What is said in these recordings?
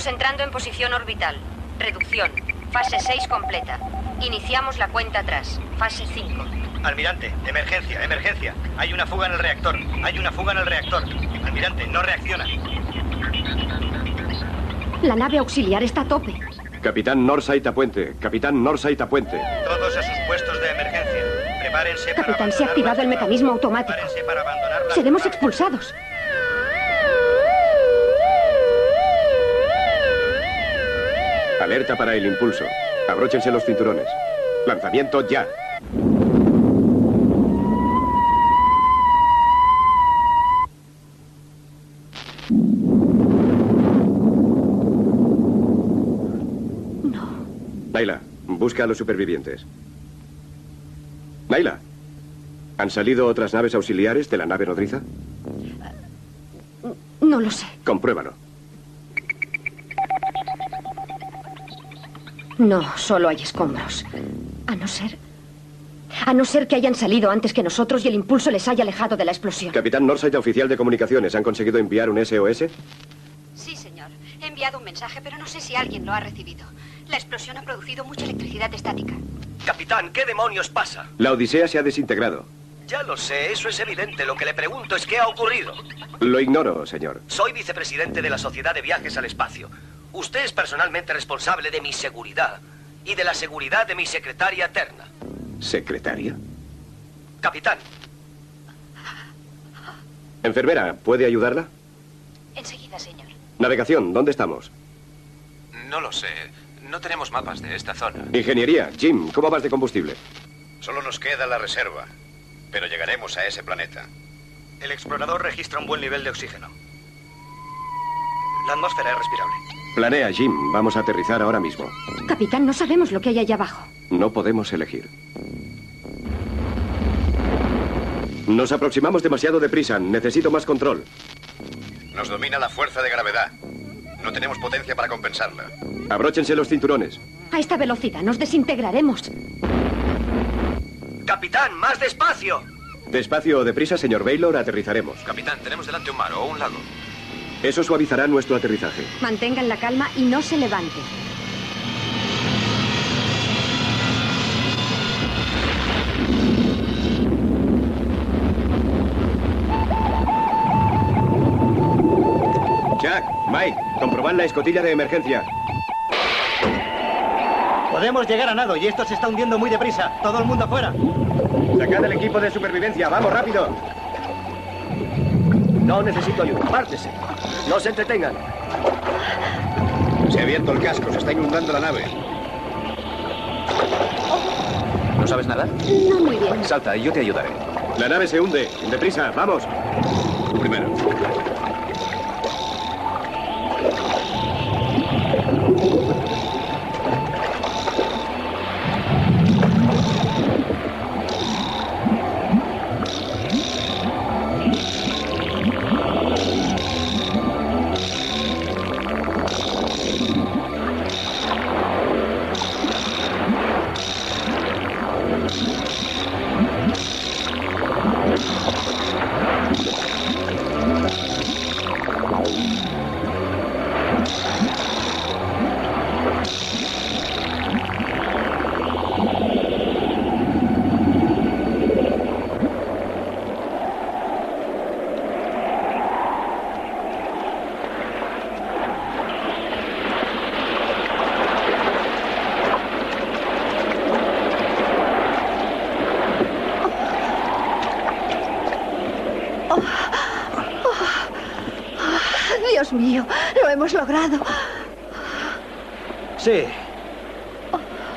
Estamos entrando en posición orbital. Reducción. Fase 6 completa. Iniciamos la cuenta atrás. Fase 5. Almirante, emergencia, emergencia. Hay una fuga en el reactor. Hay una fuga en el reactor. Almirante, no reacciona. La nave auxiliar está a tope. Capitán Northside a puente. Capitán Northside a puente. Todos a sus puestos de emergencia. Prepárense para Capitán, se ha activado el mecanismo automático. Prepárense para abandonar la Seremos nave. expulsados. Alerta para el impulso. Abróchense los cinturones. Lanzamiento ya. No. Naila, busca a los supervivientes. Naila, ¿han salido otras naves auxiliares de la nave nodriza? No lo sé. Compruébalo. No, solo hay escombros. A no ser que hayan salido antes que nosotros y el impulso les haya alejado de la explosión. Capitán Northside, oficial de comunicaciones, ¿han conseguido enviar un SOS? Sí, señor. He enviado un mensaje, pero no sé si alguien lo ha recibido. La explosión ha producido mucha electricidad estática. Capitán, ¿qué demonios pasa? La Odisea se ha desintegrado. Ya lo sé, eso es evidente. Lo que le pregunto es qué ha ocurrido. Lo ignoro, señor. Soy vicepresidente de la Sociedad de Viajes al Espacio. Usted es personalmente responsable de mi seguridad y de la seguridad de mi secretaria Terna. ¿Secretaria? Capitán. Enfermera, ¿puede ayudarla? Enseguida, señor. Navegación, ¿dónde estamos? No lo sé. No tenemos mapas de esta zona. Ingeniería, Jim, ¿cómo vas de combustible? Solo nos queda la reserva, pero llegaremos a ese planeta. El explorador registra un buen nivel de oxígeno. La atmósfera es respirable. Planea, Jim. Vamos a aterrizar ahora mismo. Capitán, no sabemos lo que hay allá abajo. No podemos elegir. Nos aproximamos demasiado deprisa. Necesito más control. Nos domina la fuerza de gravedad. No tenemos potencia para compensarla. Abróchense los cinturones. A esta velocidad nos desintegraremos. Capitán, más despacio. Despacio o deprisa, señor Baylor, aterrizaremos. Capitán, tenemos delante un mar o un lago. Eso suavizará nuestro aterrizaje. Mantengan la calma y no se levanten. Jack, Mike, comprobad la escotilla de emergencia. Podemos llegar a nado y esto se está hundiendo muy deprisa. Todo el mundo afuera. Sacad el equipo de supervivencia. ¡Vamos, rápido! No necesito ayuda. Pártese. No se entretengan. Se ha abierto el casco, se está inundando la nave. ¿No sabes nadar? No muy bien. Salta y yo te ayudaré. La nave se hunde. Deprisa, vamos. Tú primero. Dios mío, lo hemos logrado. Sí.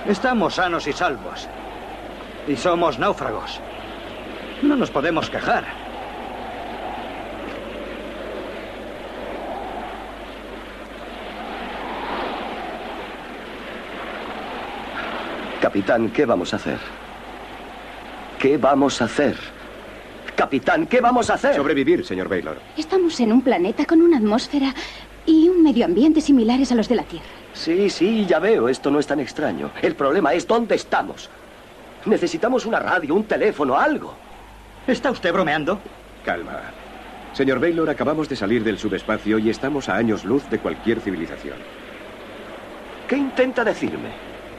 Estamos sanos y salvos. Y somos náufragos. No nos podemos quejar. Capitán, ¿qué vamos a hacer? ¿Qué vamos a hacer? Capitán, ¿qué vamos a hacer? Sobrevivir, señor Baylor. Estamos en un planeta con una atmósfera y un medio ambiente similares a los de la Tierra. Sí, ya veo. Esto no es tan extraño. El problema es dónde estamos. Necesitamos una radio, un teléfono, algo. ¿Está usted bromeando? Calma. Señor Baylor, acabamos de salir del subespacio y estamos a años luz de cualquier civilización. ¿Qué intenta decirme?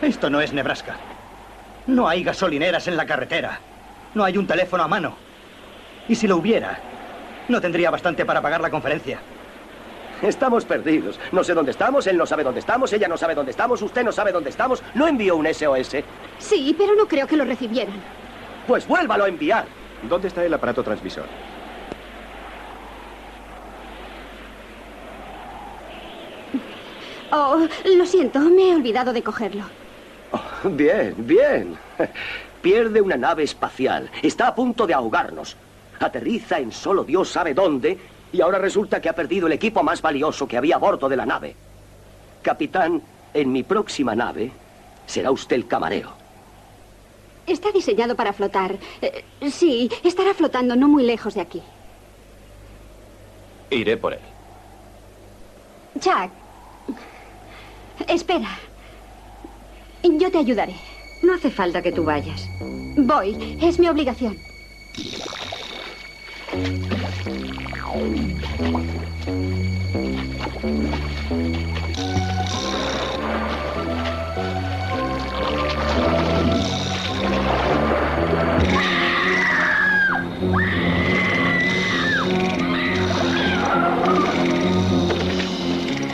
Esto no es Nebraska. No hay gasolineras en la carretera. No hay un teléfono a mano. Y si lo hubiera, no tendría bastante para pagar la conferencia. Estamos perdidos. No sé dónde estamos, él no sabe dónde estamos, ella no sabe dónde estamos, usted no sabe dónde estamos. ¿No envió un SOS? Sí, pero no creo que lo recibieran. Pues vuélvalo a enviar. ¿Dónde está el aparato transmisor? Oh, lo siento, me he olvidado de cogerlo. Oh, bien, bien. Pierde una nave espacial. Está a punto de ahogarnos. Aterriza en solo Dios sabe dónde y ahora resulta que ha perdido el equipo más valioso que había a bordo de la nave. Capitán, en mi próxima nave será usted el camarero. Está diseñado para flotar. Sí, estará flotando no muy lejos de aquí. Iré por él. Jack, espera. Yo te ayudaré. No hace falta que tú vayas. Voy, es mi obligación.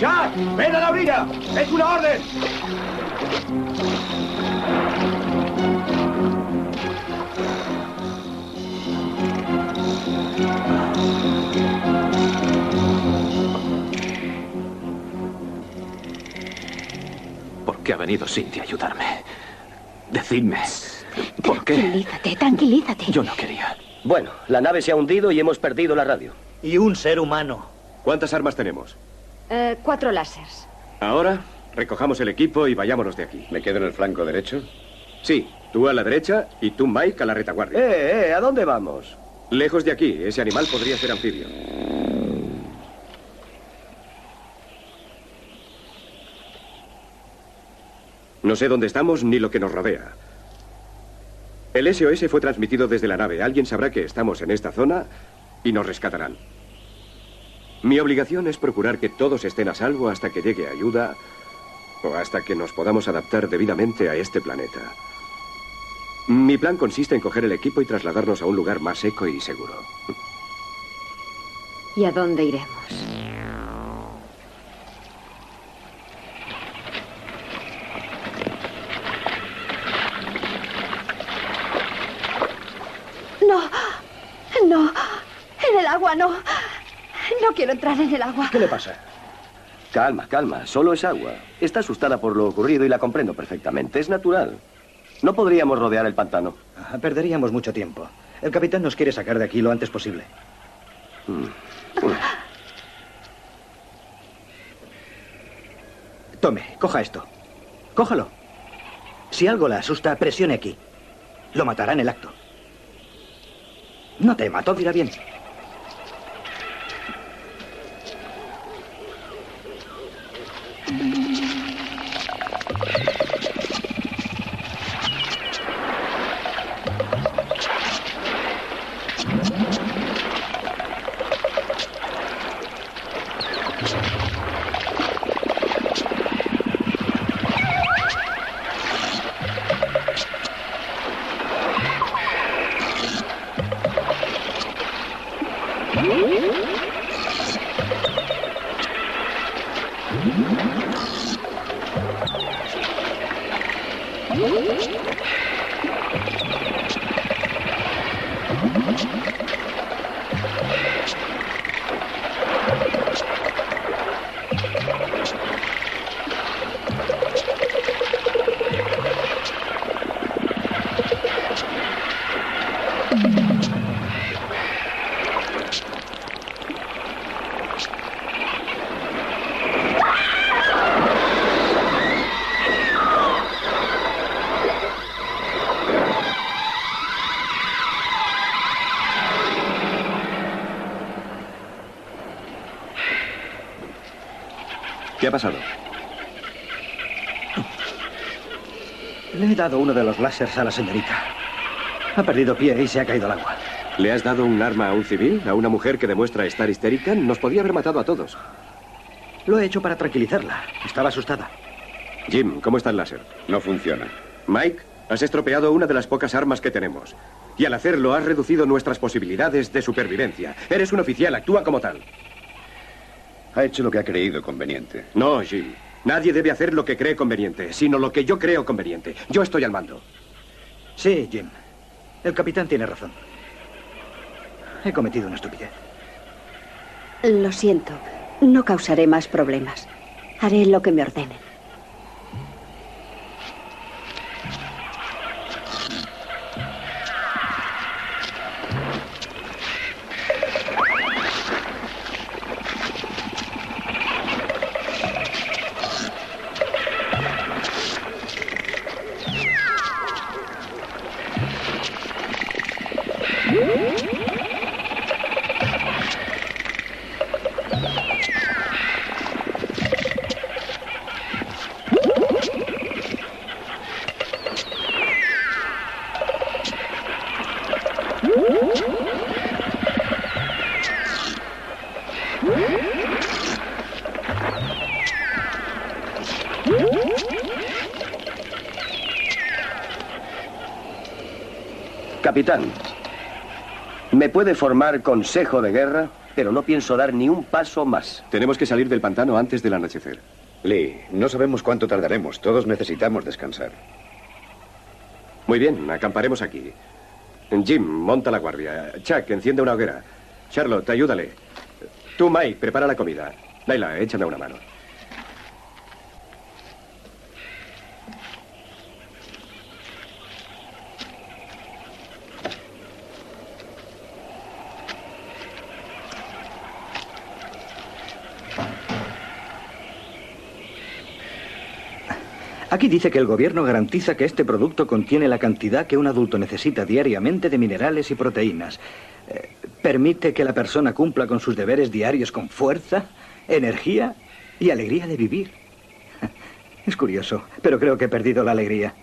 ¡Jack! ¡Ven a la orilla! ¡Es una orden! ¿Por qué ha venido Cindy a ayudarme? Decidme. ¿Por qué? Tranquilízate, tranquilízate. Yo no quería. Bueno, la nave se ha hundido y hemos perdido la radio. Y un ser humano. ¿Cuántas armas tenemos? 4 láseres. Ahora, recojamos el equipo y vayámonos de aquí. ¿Me quedo en el flanco derecho? Sí, tú a la derecha y tú, Mike, a la retaguardia. ¿A dónde vamos? Lejos de aquí, ese animal podría ser anfibio. No sé dónde estamos ni lo que nos rodea. El SOS fue transmitido desde la nave. Alguien sabrá que estamos en esta zona y nos rescatarán. Mi obligación es procurar que todos estén a salvo hasta que llegue ayuda o hasta que nos podamos adaptar debidamente a este planeta. Mi plan consiste en coger el equipo y trasladarnos a un lugar más seco y seguro. ¿Y a dónde iremos? No, no, en el agua no. No quiero entrar en el agua. ¿Qué le pasa? Calma, calma. Solo es agua. Está asustada por lo ocurrido y la comprendo perfectamente. Es natural. No podríamos rodear el pantano. Perderíamos mucho tiempo. El capitán nos quiere sacar de aquí lo antes posible. Tome, coja esto. Cójalo. Si algo la asusta, presione aquí. Lo matará en el acto. No tema, todo irá bien. ¿Qué ha pasado? Le he dado uno de los láseres a la señorita. Ha perdido pie y se ha caído al agua. ¿Le has dado un arma a un civil? ¿A una mujer que demuestra estar histérica? Nos podría haber matado a todos. Lo he hecho para tranquilizarla. Estaba asustada. Jim, ¿cómo está el láser? No funciona. Mike, has estropeado una de las pocas armas que tenemos. Y al hacerlo has reducido nuestras posibilidades de supervivencia. Eres un oficial, actúa como tal. Ha hecho lo que ha creído conveniente. No, Jim. Nadie debe hacer lo que cree conveniente, sino lo que yo creo conveniente. Yo estoy al mando. Sí, Jim. El capitán tiene razón. He cometido una estupidez. Lo siento. No causaré más problemas. Haré lo que me ordenen. Capitán, me puede formar consejo de guerra, pero no pienso dar ni un paso más. Tenemos que salir del pantano antes del anochecer. Lee, no sabemos cuánto tardaremos. Todos necesitamos descansar. Muy bien, acamparemos aquí. Jim, monta la guardia. Chuck, enciende una hoguera. Charlotte, ayúdale. Tú, Mike, prepara la comida. Layla, échame una mano. Aquí dice que el gobierno garantiza que este producto contiene la cantidad que un adulto necesita diariamente de minerales y proteínas. Permite que la persona cumpla con sus deberes diarios con fuerza, energía y alegría de vivir. Es curioso, pero creo que he perdido la alegría.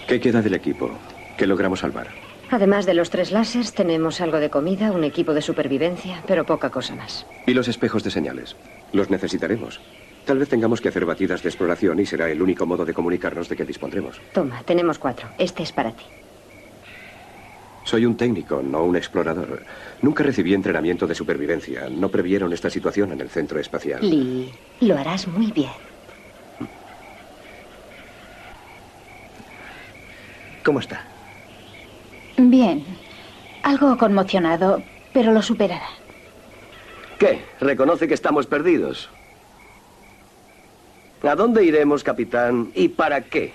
¿Qué queda del equipo? ¿Qué logramos salvar? Además de los 3 láseres, tenemos algo de comida, un equipo de supervivencia, pero poca cosa más. ¿Y los espejos de señales? Los necesitaremos. Tal vez tengamos que hacer batidas de exploración y será el único modo de comunicarnos de que dispondremos. Toma, tenemos 4. Este es para ti. Soy un técnico, no un explorador. Nunca recibí entrenamiento de supervivencia. No previeron esta situación en el centro espacial. Lee, lo harás muy bien. ¿Cómo está? Bien. Algo conmocionado, pero lo superará. ¿Qué? ¿Reconoce que estamos perdidos? ¿A dónde iremos, capitán? ¿Y para qué?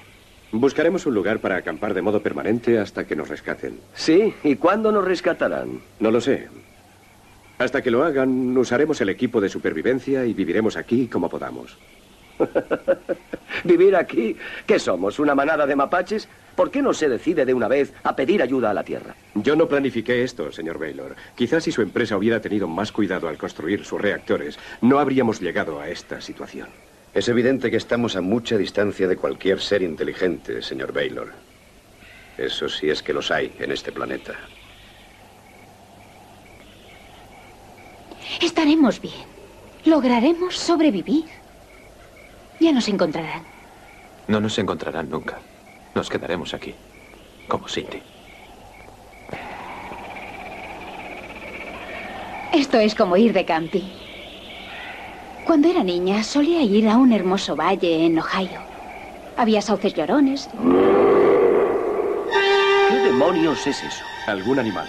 Buscaremos un lugar para acampar de modo permanente hasta que nos rescaten. ¿Sí? ¿Y cuándo nos rescatarán? No lo sé. Hasta que lo hagan, usaremos el equipo de supervivencia y viviremos aquí como podamos. ¿Vivir aquí? ¿Qué somos? ¿Una manada de mapaches? ¿Por qué no se decide de una vez a pedir ayuda a la Tierra? Yo no planifiqué esto, señor Baylor. Quizás si su empresa hubiera tenido más cuidado al construir sus reactores, no habríamos llegado a esta situación. Es evidente que estamos a mucha distancia de cualquier ser inteligente, señor Baylor. Eso sí es que los hay en este planeta. Estaremos bien. Lograremos sobrevivir. Ya nos encontrarán. No nos encontrarán nunca. Nos quedaremos aquí, como Cindy. Esto es como ir de camping. Cuando era niña, solía ir a un hermoso valle en Ohio. Había sauces llorones. ¿Qué demonios es eso? ¿Algún animal?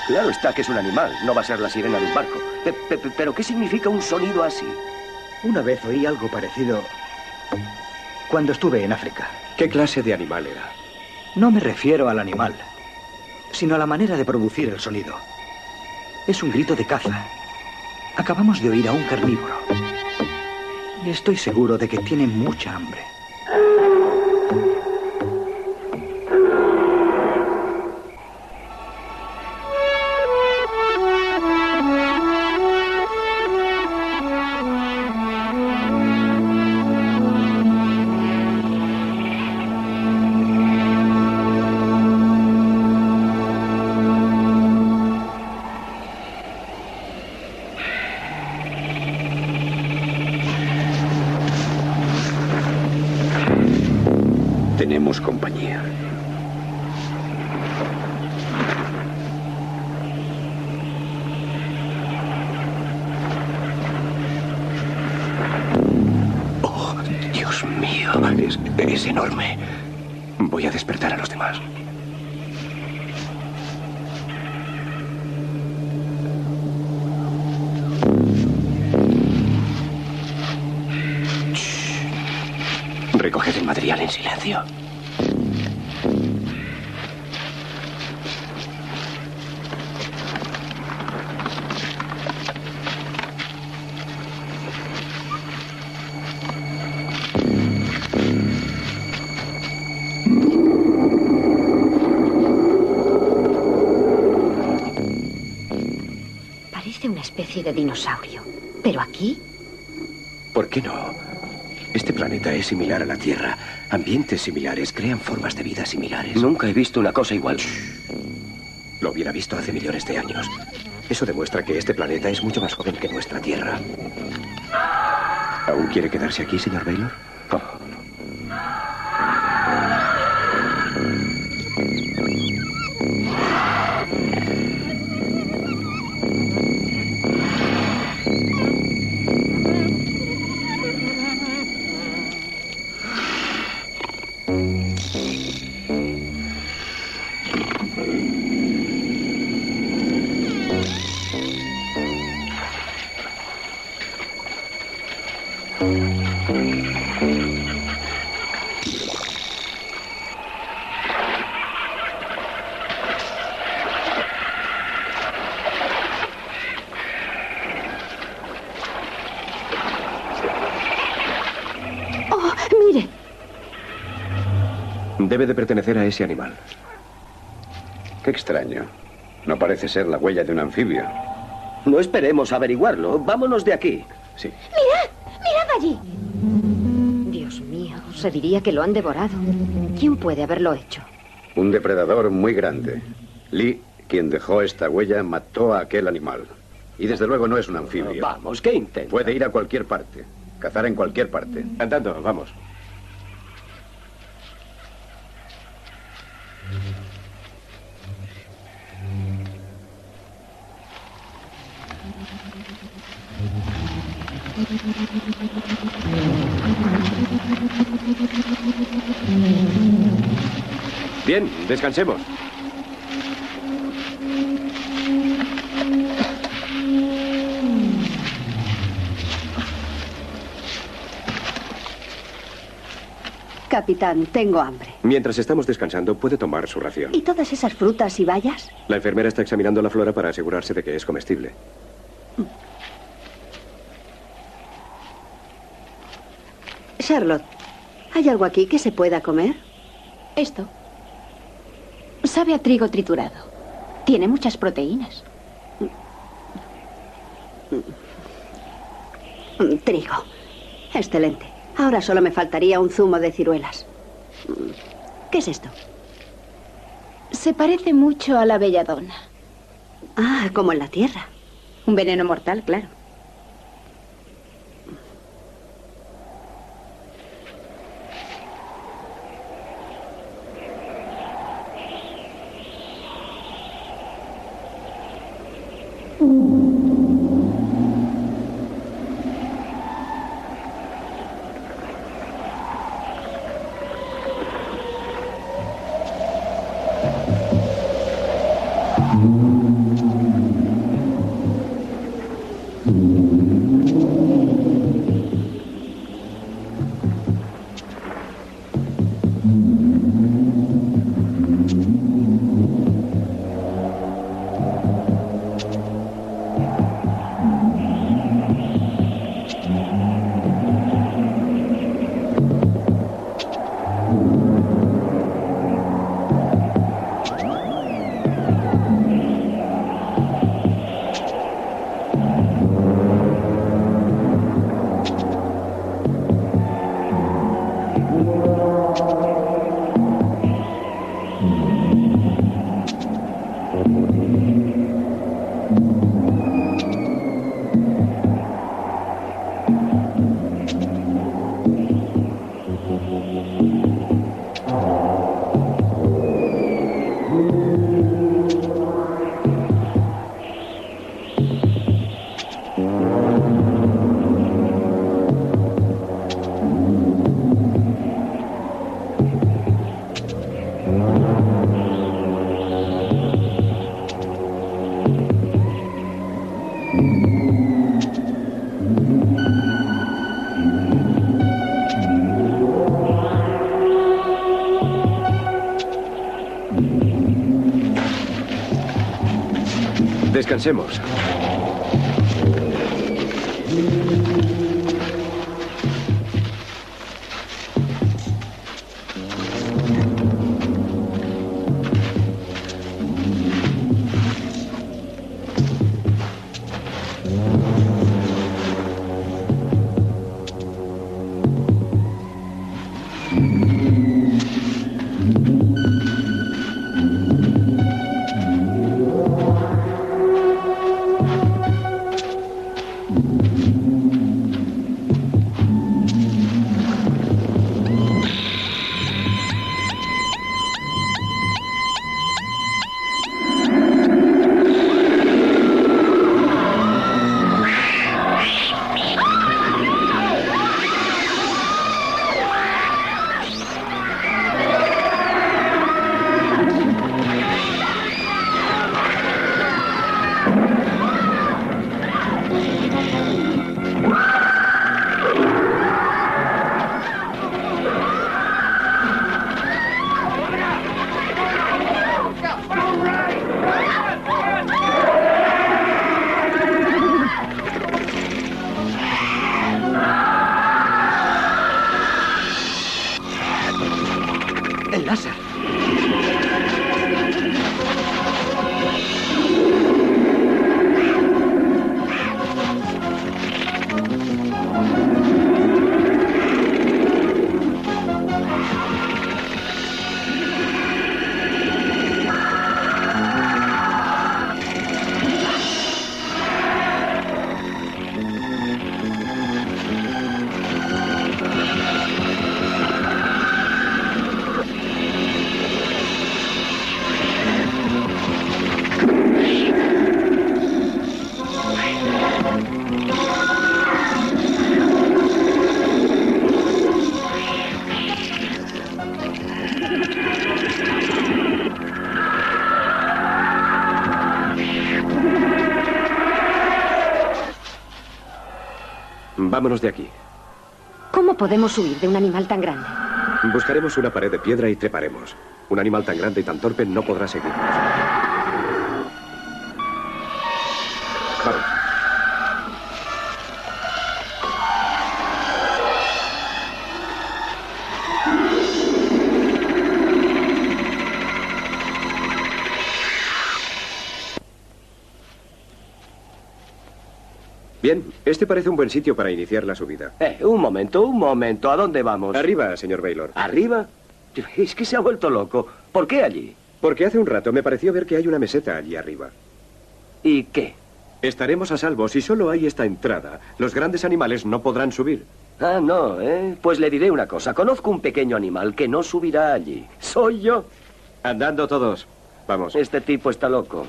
Claro está que es un animal, no va a ser la sirena de un barco. ¿Pero qué significa un sonido así? Una vez oí algo parecido cuando estuve en África. ¿Qué clase de animal era? No me refiero al animal, sino a la manera de producir el sonido. Es un grito de caza. Acabamos de oír a un carnívoro. Y estoy seguro de que tiene mucha hambre. mío. Oh, Dios mío, es enorme. Voy a despertar a los demás. Recoged el material en silencio. Parece una especie de dinosaurio. ¿Pero aquí? ¿Por qué no? Este planeta es similar a la Tierra. Ambientes similares crean formas de vida similares. Nunca he visto una cosa igual. Lo hubiera visto hace millones de años. Eso demuestra que este planeta es mucho más joven que nuestra Tierra. ¿Aún quiere quedarse aquí, señor Baylor? Oh. Debe de pertenecer a ese animal. Qué extraño. No parece ser la huella de un anfibio. No esperemos averiguarlo. Vámonos de aquí. Sí. ¡Mirad! ¡Mirad allí! Dios mío, se diría que lo han devorado. ¿Quién puede haberlo hecho? Un depredador muy grande. Lee, quien dejó esta huella, mató a aquel animal. Y desde luego no es un anfibio. Vamos, ¿qué intenta? Puede ir a cualquier parte. Cazar en cualquier parte. Andando, vamos. Bien, descansemos. Capitán, tengo hambre. Mientras estamos descansando, puede tomar su ración. ¿Y todas esas frutas y bayas? La enfermera está examinando la flora para asegurarse de que es comestible. Charlotte, ¿hay algo aquí que se pueda comer? Esto. Sabe a trigo triturado. Tiene muchas proteínas. Trigo. Excelente. Ahora solo me faltaría un zumo de ciruelas. ¿Qué es esto? Se parece mucho a la belladona. Ah, como en la tierra. Un veneno mortal, claro. Descansemos. El láser. Vámonos de aquí. ¿Cómo podemos huir de un animal tan grande? Buscaremos una pared de piedra y treparemos. Un animal tan grande y tan torpe no podrá seguirnos. Vamos. Bien, este parece un buen sitio para iniciar la subida. Un momento. ¿A dónde vamos? Arriba, señor Baylor. ¿Arriba? Es que se ha vuelto loco. ¿Por qué allí? Porque hace un rato me pareció ver que hay una meseta allí arriba. ¿Y qué? Estaremos a salvo. Si solo hay esta entrada, los grandes animales no podrán subir. Ah, no, ¿eh? Pues le diré una cosa. Conozco un pequeño animal que no subirá allí. Soy yo. Andando todos. Vamos. Este tipo está loco.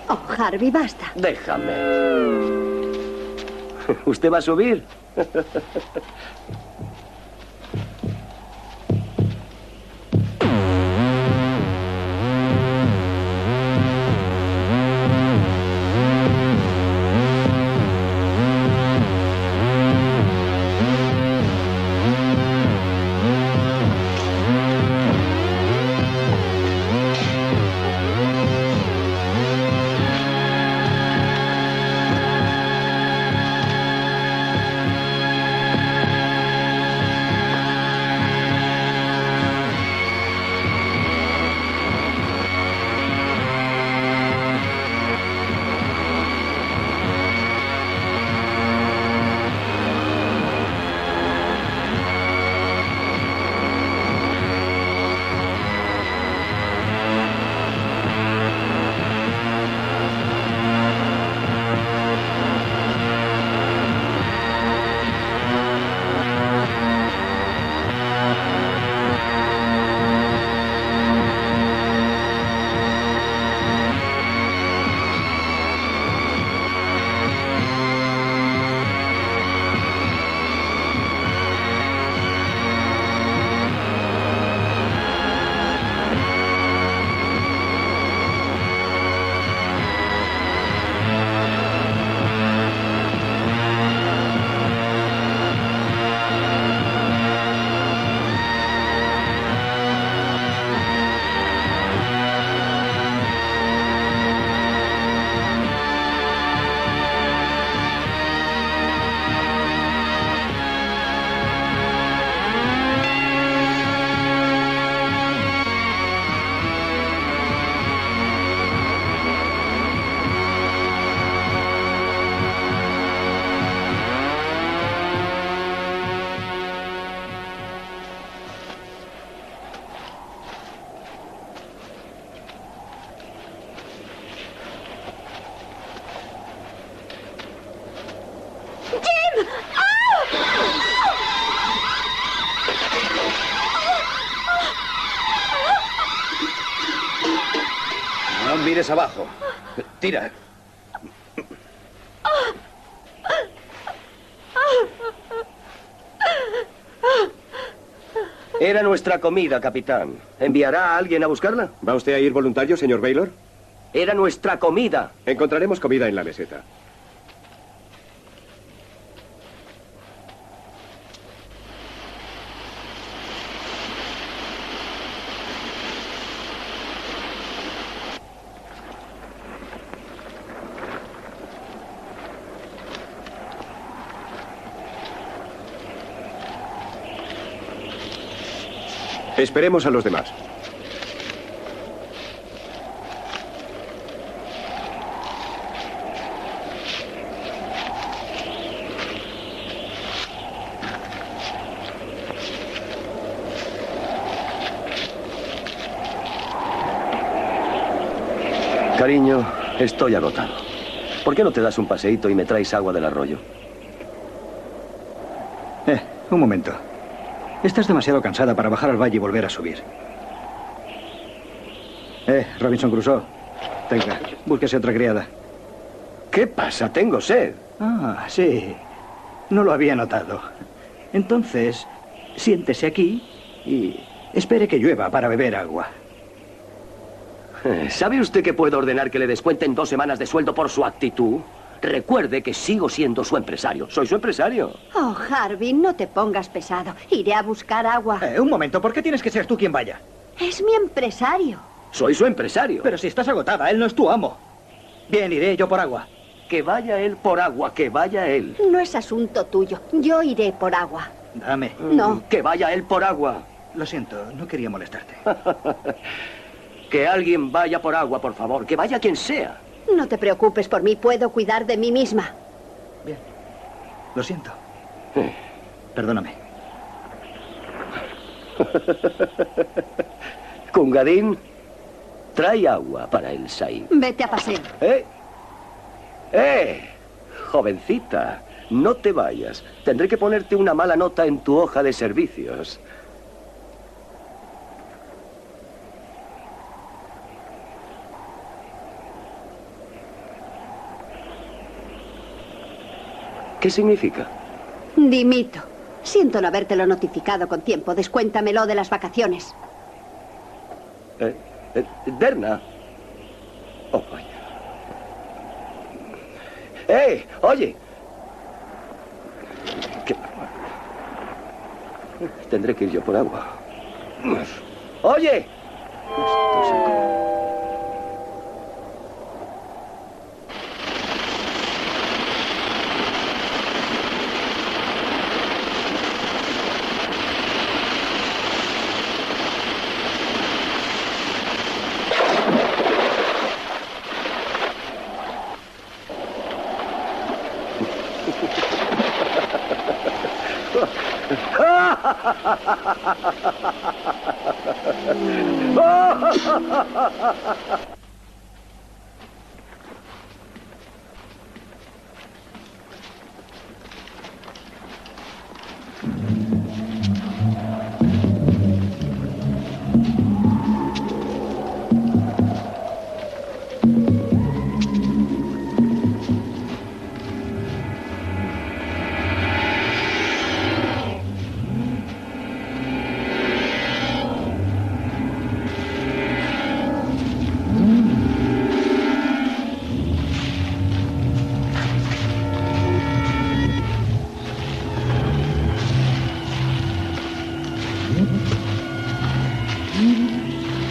Oh, Harvey, basta. Déjame. ¿Usted va a subir? tires abajo. Tira. Era nuestra comida, capitán. ¿Enviará a alguien a buscarla? ¿Va usted a ir voluntario, señor Baylor? Era nuestra comida. Encontraremos comida en la meseta. Esperemos a los demás. Cariño, estoy agotado. ¿Por qué no te das un paseíto y me traes agua del arroyo? Un momento. Estás demasiado cansada para bajar al valle y volver a subir. Robinson Crusoe. Tenga, búsquese otra criada. ¿Qué pasa? Tengo sed. Ah, sí. No lo había notado. Entonces, siéntese aquí y espere que llueva para beber agua. ¿Sabe usted que puedo ordenar que le descuenten 2 semanas de sueldo por su actitud? Recuerde que sigo siendo su empresario. Soy su empresario. Oh, Harvey, no te pongas pesado. Iré a buscar agua. Un momento, ¿por qué tienes que ser tú quien vaya? Es mi empresario. Soy su empresario. Pero si estás agotada, él no es tu amo. Bien, iré yo por agua. Que vaya él por agua, que vaya él. No es asunto tuyo. Yo iré por agua. Dame. No. Que vaya él por agua. Lo siento, no quería molestarte. Que alguien vaya por agua, por favor. Que vaya quien sea. No te preocupes por mí. Puedo cuidar de mí misma. Bien. Lo siento. Perdóname. Kungadín, trae agua para el Said. Vete a paseo. Jovencita, no te vayas. Tendré que ponerte una mala nota en tu hoja de servicios. ¿Qué significa? Dimito. Siento no habértelo notificado con tiempo. Descuéntamelo de las vacaciones. Derna. Oh, vaya. Oye. Tendré que ir yo por agua. Oye.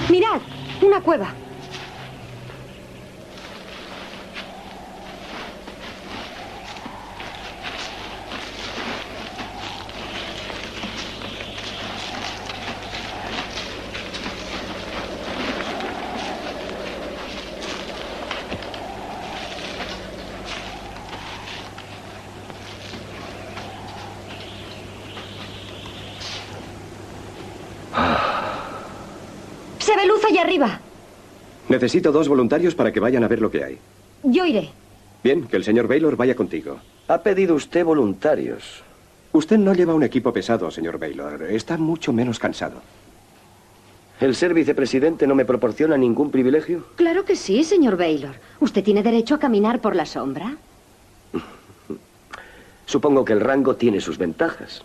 Mirad, una cueva. Se ve luz allá arriba. Necesito 2 voluntarios para que vayan a ver lo que hay. Yo iré. Bien, que el señor Baylor vaya contigo. Ha pedido usted voluntarios. Usted no lleva un equipo pesado, señor Baylor. Está mucho menos cansado. ¿El ser vicepresidente no me proporciona ningún privilegio? Claro que sí, señor Baylor. ¿Usted tiene derecho a caminar por la sombra? Supongo que el rango tiene sus ventajas.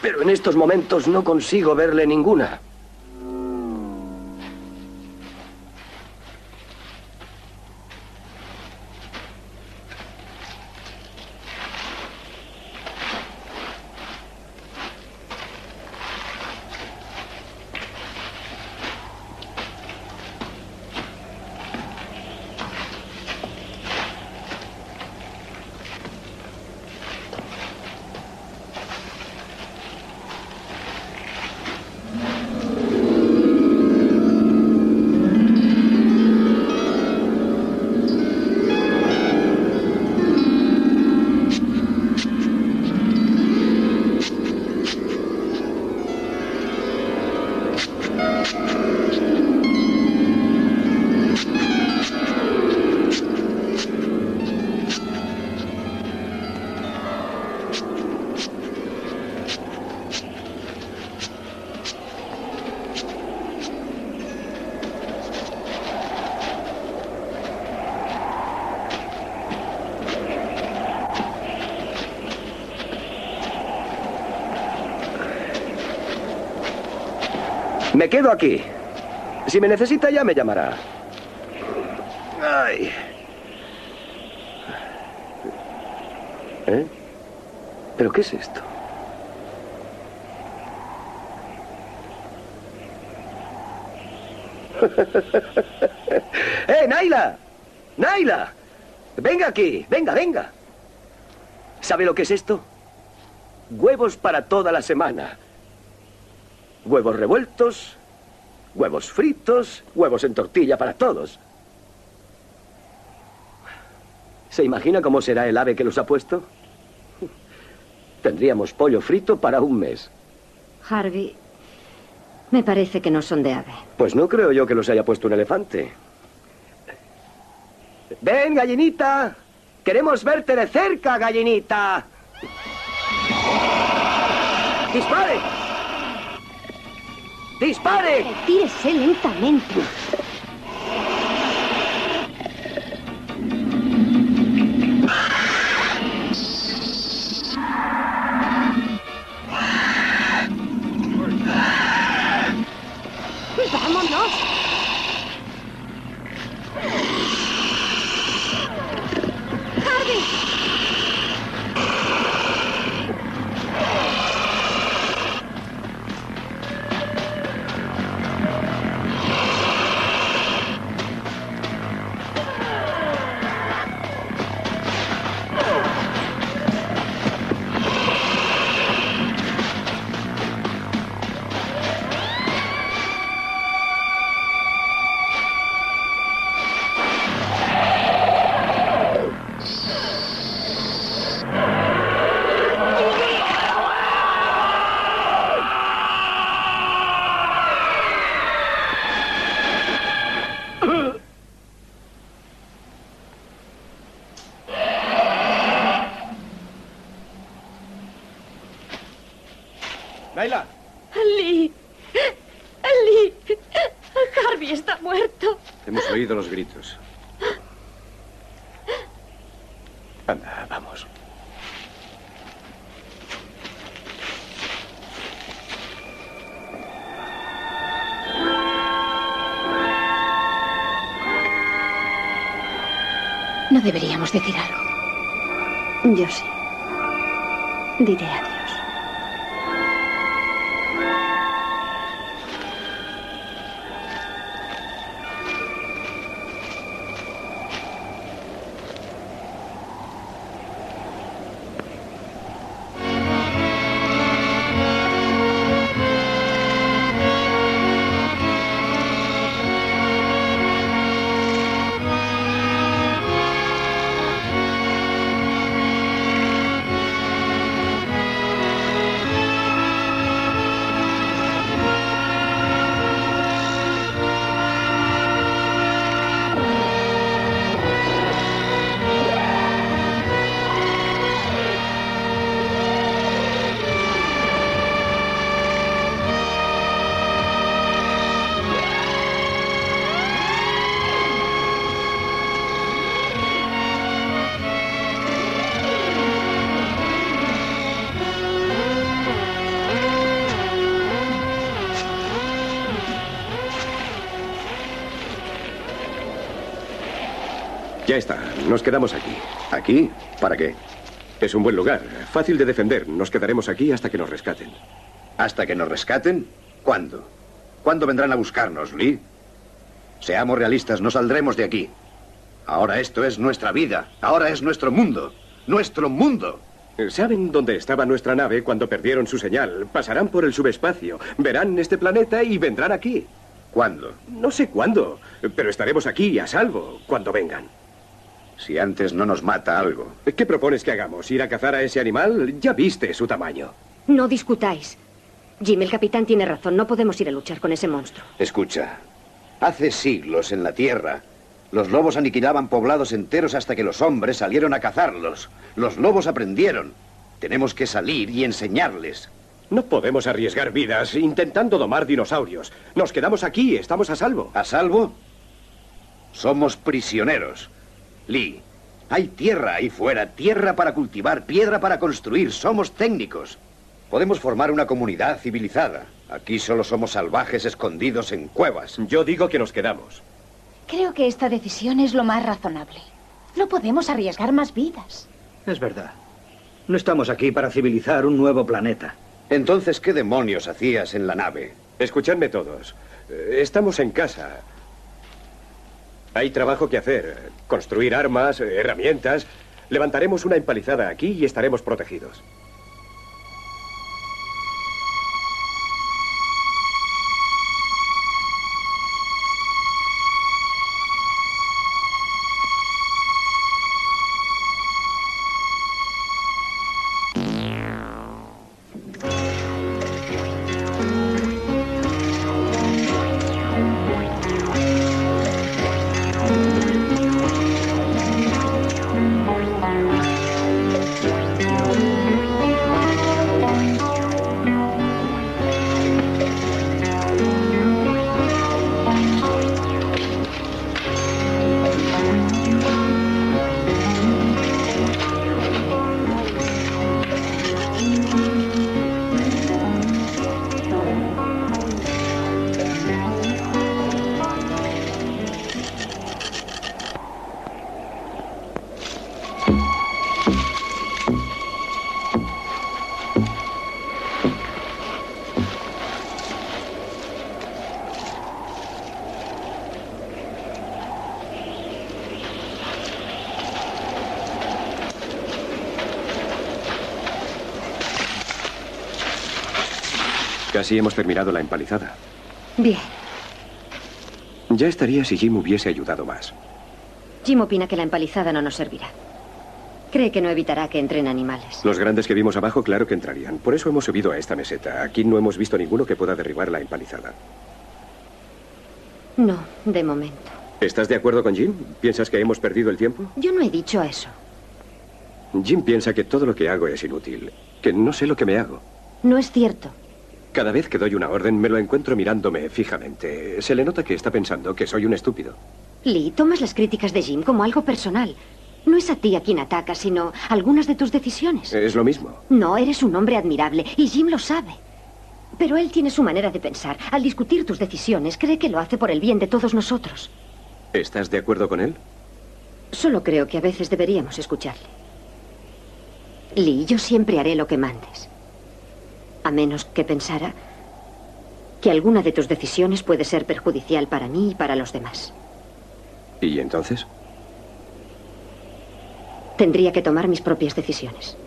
Pero en estos momentos no consigo verle ninguna. Me quedo aquí. Si me necesita, ya me llamará. Ay. ¿Eh? ¿Pero qué es esto? Naila! ¡Naila! Venga aquí, venga, venga. ¿Sabe lo que es esto? Huevos para toda la semana. Huevos revueltos, huevos fritos, huevos en tortilla para todos. ¿Se imagina cómo será el ave que los ha puesto? Tendríamos pollo frito para un mes. Harvey, me parece que no son de ave. Pues no creo yo que los haya puesto un elefante. ¡Ven, gallinita! ¡Queremos verte de cerca, gallinita! ¡Dispare! ¡Dispare! Retírese lentamente. ¡Vámonos! ¡Harvey! ¡Naila! ¡Lee! ¡Lee! ¡Harvey está muerto! Hemos oído los gritos. Anda, vamos. No deberíamos decir algo. Yo sí. Diré adiós. Ya está, nos quedamos aquí. ¿Aquí? ¿Para qué? Es un buen lugar, fácil de defender. Nos quedaremos aquí hasta que nos rescaten. ¿Hasta que nos rescaten? ¿Cuándo? ¿Cuándo vendrán a buscarnos, Lee? Seamos realistas, no saldremos de aquí. Ahora esto es nuestra vida. Ahora es nuestro mundo. ¡Nuestro mundo! ¿Saben dónde estaba nuestra nave cuando perdieron su señal? Pasarán por el subespacio, verán este planeta y vendrán aquí. ¿Cuándo? No sé cuándo, pero estaremos aquí a salvo cuando vengan. Si antes no nos mata algo. ¿Qué propones que hagamos? ¿Ir a cazar a ese animal? Ya viste su tamaño. No discutáis. Jim, el capitán tiene razón. No podemos ir a luchar con ese monstruo. Escucha, hace siglos en la Tierra, los lobos aniquilaban poblados enteros hasta que los hombres salieron a cazarlos. Los lobos aprendieron. Tenemos que salir y enseñarles. No podemos arriesgar vidas intentando domar dinosaurios. Nos quedamos aquí, estamos a salvo. ¿A salvo? Somos prisioneros. Lee, hay tierra ahí fuera, tierra para cultivar, piedra para construir. Somos técnicos. Podemos formar una comunidad civilizada. Aquí solo somos salvajes escondidos en cuevas. Yo digo que nos quedamos. Creo que esta decisión es lo más razonable. No podemos arriesgar más vidas. Es verdad. No estamos aquí para civilizar un nuevo planeta. Entonces, ¿qué demonios hacías en la nave? Escuchadme todos. Estamos en casa. Hay trabajo que hacer. Construir armas, herramientas. Levantaremos una empalizada aquí y estaremos protegidos. Casi hemos terminado la empalizada. Bien. Ya estaría si Jim hubiese ayudado más. Jim opina que la empalizada no nos servirá. Cree que no evitará que entren animales. Los grandes que vimos abajo, claro que entrarían. Por eso hemos subido a esta meseta. Aquí no hemos visto ninguno que pueda derribar la empalizada. No, de momento. ¿Estás de acuerdo con Jim? ¿Piensas que hemos perdido el tiempo? Yo no he dicho eso. Jim piensa que todo lo que hago es inútil. Que no sé lo que me hago. No es cierto. Cada vez que doy una orden me lo encuentro mirándome fijamente. Se le nota que está pensando que soy un estúpido. Lee, tomas las críticas de Jim como algo personal. No es a ti a quien atacas, sino algunas de tus decisiones. Es lo mismo. No, eres un hombre admirable y Jim lo sabe. Pero él tiene su manera de pensar. Al discutir tus decisiones, cree que lo hace por el bien de todos nosotros. ¿Estás de acuerdo con él? Solo creo que a veces deberíamos escucharle. Lee, yo siempre haré lo que mandes. A menos que pensara que alguna de tus decisiones puede ser perjudicial para mí y para los demás. ¿Y entonces? Tendría que tomar mis propias decisiones.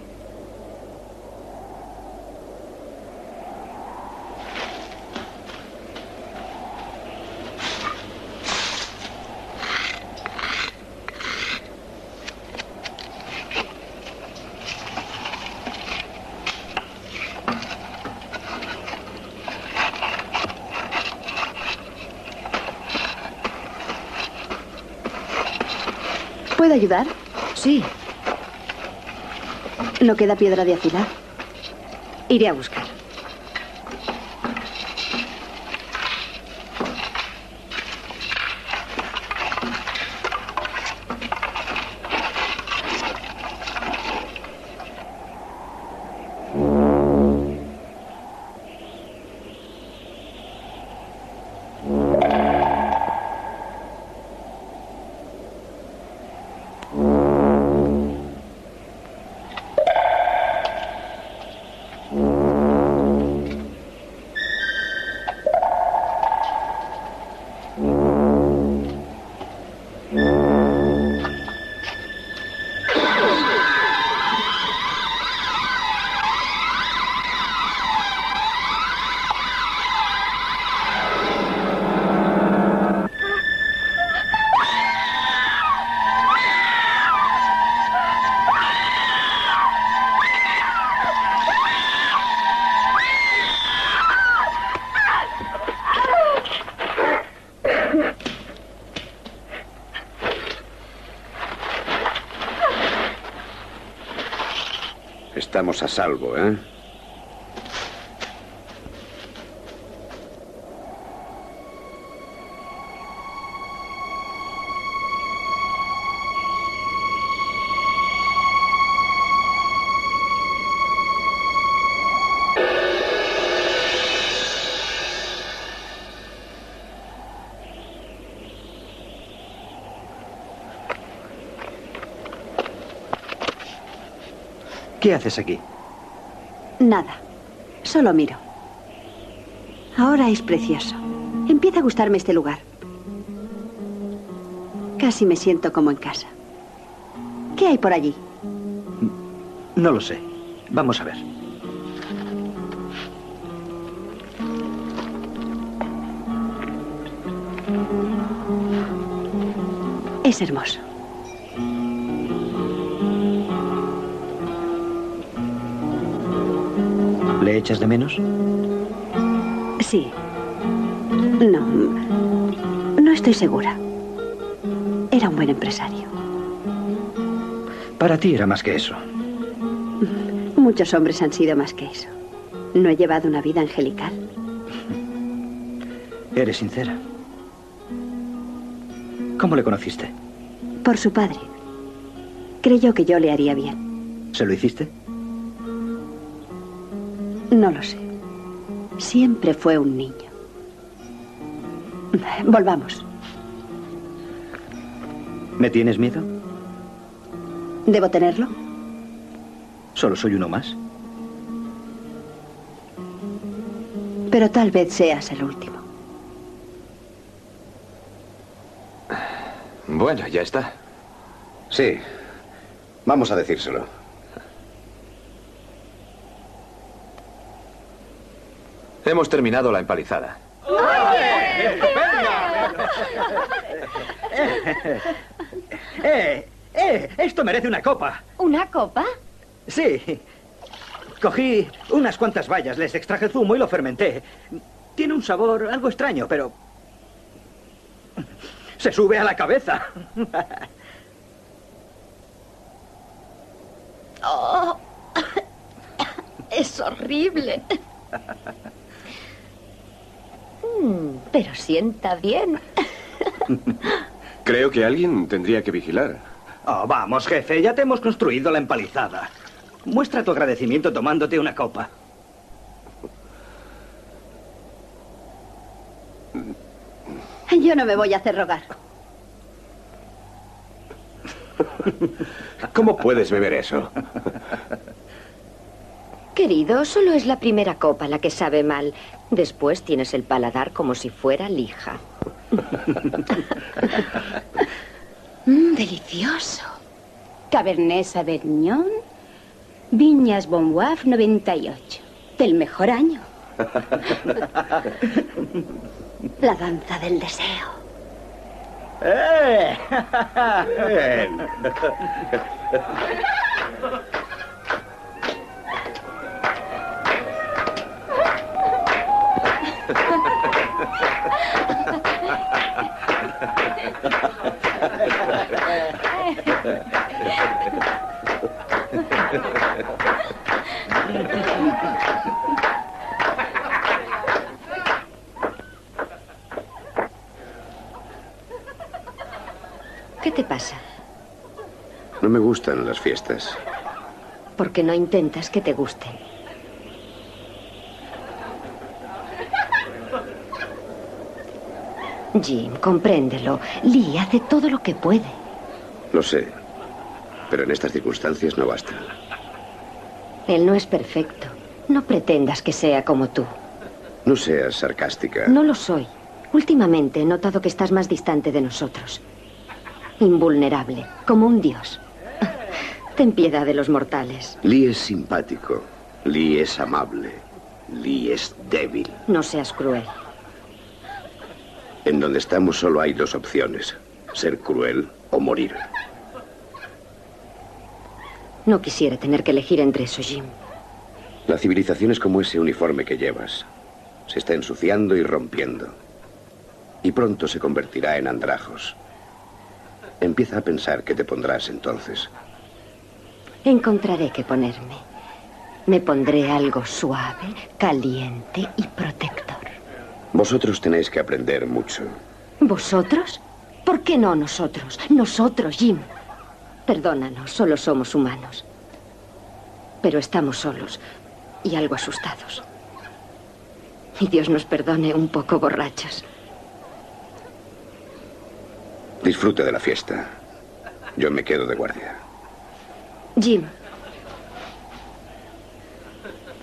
¿Puedo ayudar? Sí, ¿No queda piedra de afilar? iré a buscar. Estamos a salvo, ¿eh? ¿Qué haces aquí? Nada. Solo miro. Ahora es precioso. Empieza a gustarme este lugar. Casi me siento como en casa. ¿Qué hay por allí? No lo sé. Vamos a ver. Es hermoso. ¿Le echas de menos? Sí. No. No estoy segura. Era un buen empresario. Para ti era más que eso. Muchos hombres han sido más que eso. No he llevado una vida angelical. Eres sincera. ¿Cómo le conociste? Por su padre. Creyó que yo le haría bien. ¿Se lo hiciste? No lo sé. Siempre fue un niño. Volvamos. ¿Me tienes miedo? ¿Debo tenerlo? Solo soy uno más. Pero tal vez seas el último. Bueno, ya está. Sí. Vamos a decírselo. Hemos terminado la empalizada. Esto merece una copa. ¿Una copa? Sí. Cogí unas cuantas bayas, les extraje zumo y lo fermenté. Tiene un sabor algo extraño, pero... se sube a la cabeza. Oh, es horrible. Pero sienta bien. Creo que alguien tendría que vigilar. Oh, vamos, jefe, ya te hemos construido la empalizada. Muestra tu agradecimiento tomándote una copa. Yo no me voy a hacer rogar. ¿Cómo puedes beber eso? Querido, solo es la primera copa la que sabe mal. Después tienes el paladar como si fuera lija. Delicioso. Cabernet Sauvignon, Viñas Bonwaf 98. Del mejor año. La danza del deseo. Bien. ¿Qué te pasa? No me gustan las fiestas. ¿Por qué no intentas que te gusten? Jim, compréndelo. Lee hace todo lo que puede. Lo sé, pero en estas circunstancias no basta. Él no es perfecto. No pretendas que sea como tú. No seas sarcástica. No lo soy. Últimamente he notado que estás más distante de nosotros. Invulnerable, como un dios. Ten piedad de los mortales. Lee es simpático. Lee es amable. Lee es débil. No seas cruel. En donde estamos solo hay dos opciones. Ser cruel o morir. No quisiera tener que elegir entre eso, Jim. La civilización es como ese uniforme que llevas. Se está ensuciando y rompiendo. Y pronto se convertirá en andrajos. Empieza a pensar qué te pondrás entonces. Encontraré qué ponerme. Me pondré algo suave, caliente y protector. Vosotros tenéis que aprender mucho. ¿Vosotros? ¿Por qué no nosotros? Nosotros, Jim. Perdónanos, solo somos humanos. Pero estamos solos y algo asustados. Y Dios nos perdone, un poco borrachos. Disfrute de la fiesta. Yo me quedo de guardia. Jim,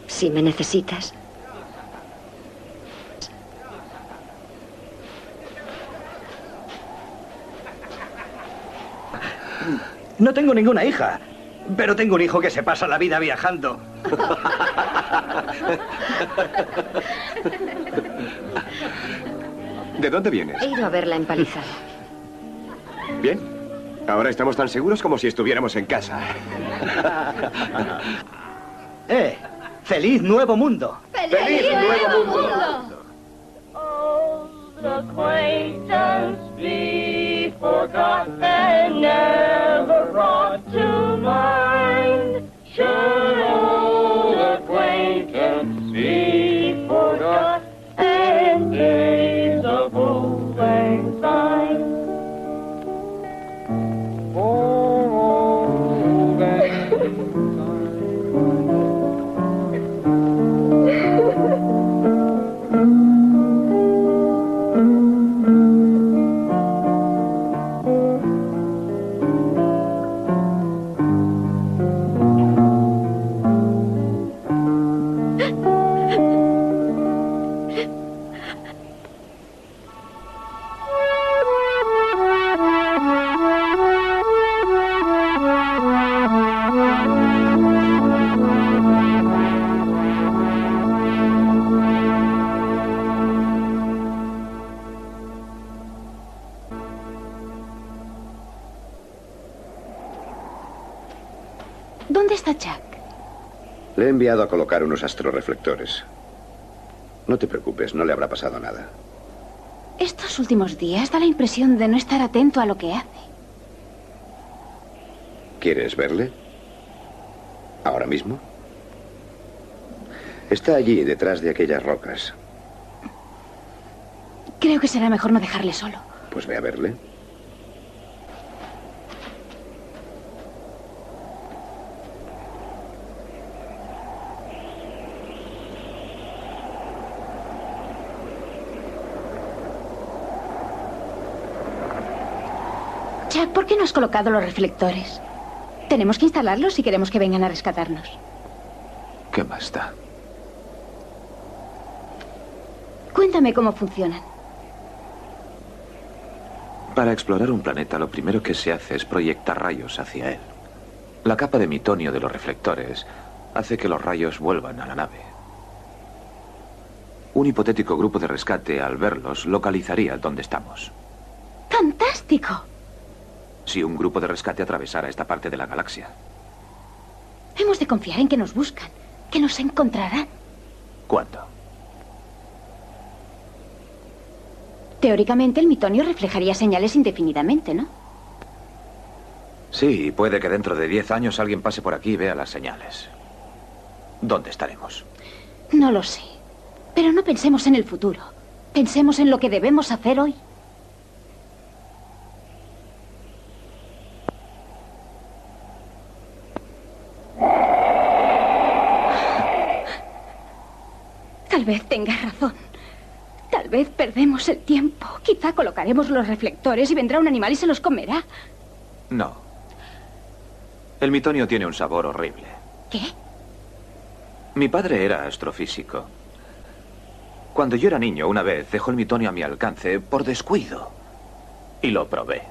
si me necesitas... No tengo ninguna hija, pero tengo un hijo que se pasa la vida viajando. ¿De dónde vienes? He ido a ver la empalizada. Bien. Ahora estamos tan seguros como si estuviéramos en casa. ¡Feliz Nuevo Mundo! ¡Feliz Nuevo Mundo! Old acquaintance be forgot and never brought to mind. Should old acquaintance be forgot and days of old lang syne. Old lang ¿Dónde está Chuck? Le he enviado a colocar unos astroreflectores. No te preocupes, no le habrá pasado nada. Estos últimos días da la impresión de no estar atento a lo que hace. ¿Quieres verle? ¿Ahora mismo? Está allí, detrás de aquellas rocas. Creo que será mejor no dejarle solo. Pues ve a verle. Chuck, ¿por qué no has colocado los reflectores? Tenemos que instalarlos si queremos que vengan a rescatarnos. ¿Qué más da? Cuéntame cómo funcionan. Para explorar un planeta, lo primero que se hace es proyectar rayos hacia él. La capa de mitonio de los reflectores hace que los rayos vuelvan a la nave. Un hipotético grupo de rescate, al verlos, localizaría dónde estamos. ¡Fantástico! Si un grupo de rescate atravesara esta parte de la galaxia. Hemos de confiar en que nos buscan, que nos encontrarán. ¿Cuándo? Teóricamente, el mitonio reflejaría señales indefinidamente, ¿no? Sí, puede que dentro de 10 años alguien pase por aquí y vea las señales. ¿Dónde estaremos? No lo sé. Pero no pensemos en el futuro. Pensemos en lo que debemos hacer hoy. Tal vez tengas razón. Tal vez perdemos el tiempo. Quizá colocaremos los reflectores y vendrá un animal y se los comerá. No. El mitonio tiene un sabor horrible. ¿Qué? Mi padre era astrofísico. Cuando yo era niño, una vez dejó el mitonio a mi alcance por descuido. Y lo probé.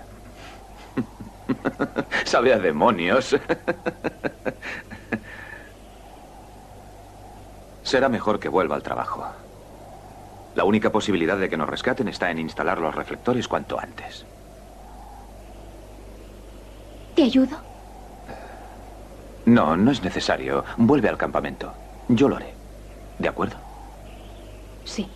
Sabe a demonios. Será mejor que vuelva al trabajo. La única posibilidad de que nos rescaten está en instalar los reflectores cuanto antes. ¿Te ayudo? No, no es necesario. Vuelve al campamento. Yo lo haré. ¿De acuerdo? Sí.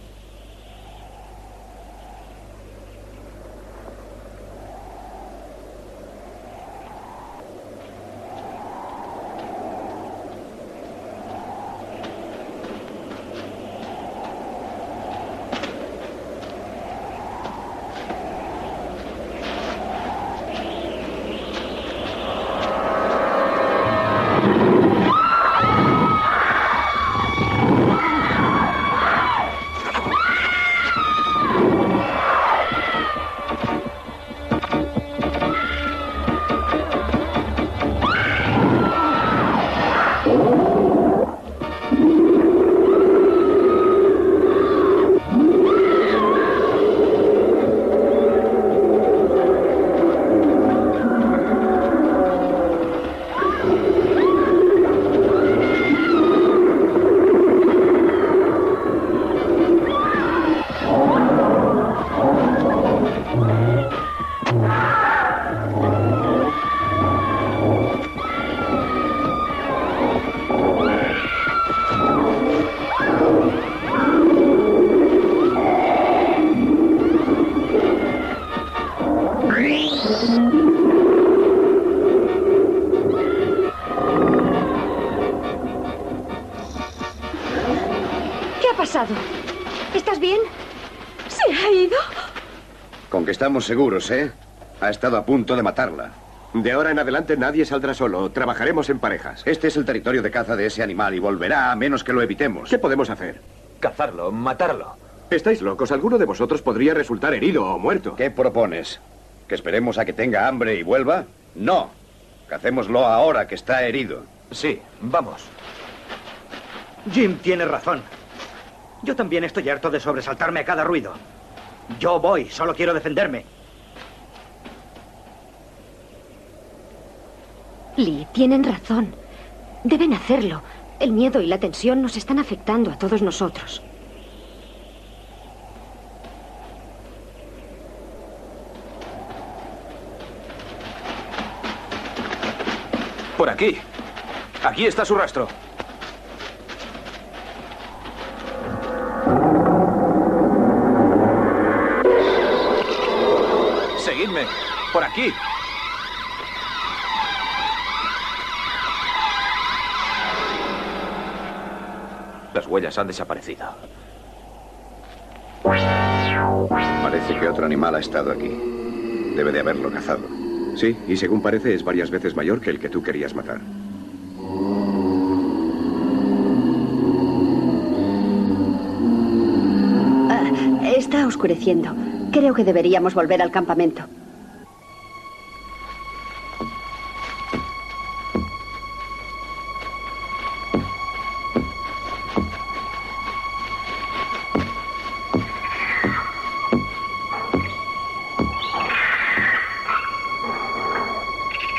¿Qué ha pasado? ¿Estás bien? ¿Se ha ido? Con que estamos seguros, ¿eh? Ha estado a punto de matarla. De ahora en adelante nadie saldrá solo. Trabajaremos en parejas. Este es el territorio de caza de ese animal y volverá a menos que lo evitemos. ¿Qué podemos hacer? Cazarlo, matarlo. ¿Estáis locos? Alguno de vosotros podría resultar herido o muerto. ¿Qué propones? ¿Que esperemos a que tenga hambre y vuelva? No. Cacémoslo ahora que está herido. Sí, vamos. Jim tiene razón. Yo también estoy harto de sobresaltarme a cada ruido. Yo voy, solo quiero defenderme. Lee, tienen razón. Deben hacerlo. El miedo y la tensión nos están afectando a todos nosotros. Por aquí. Aquí está su rastro. Seguidme. Por aquí. Las huellas han desaparecido. Parece que otro animal ha estado aquí. Debe de haberlo cazado. Sí, y según parece es varias veces mayor que el que tú querías matar. Está oscureciendo. Creo que deberíamos volver al campamento.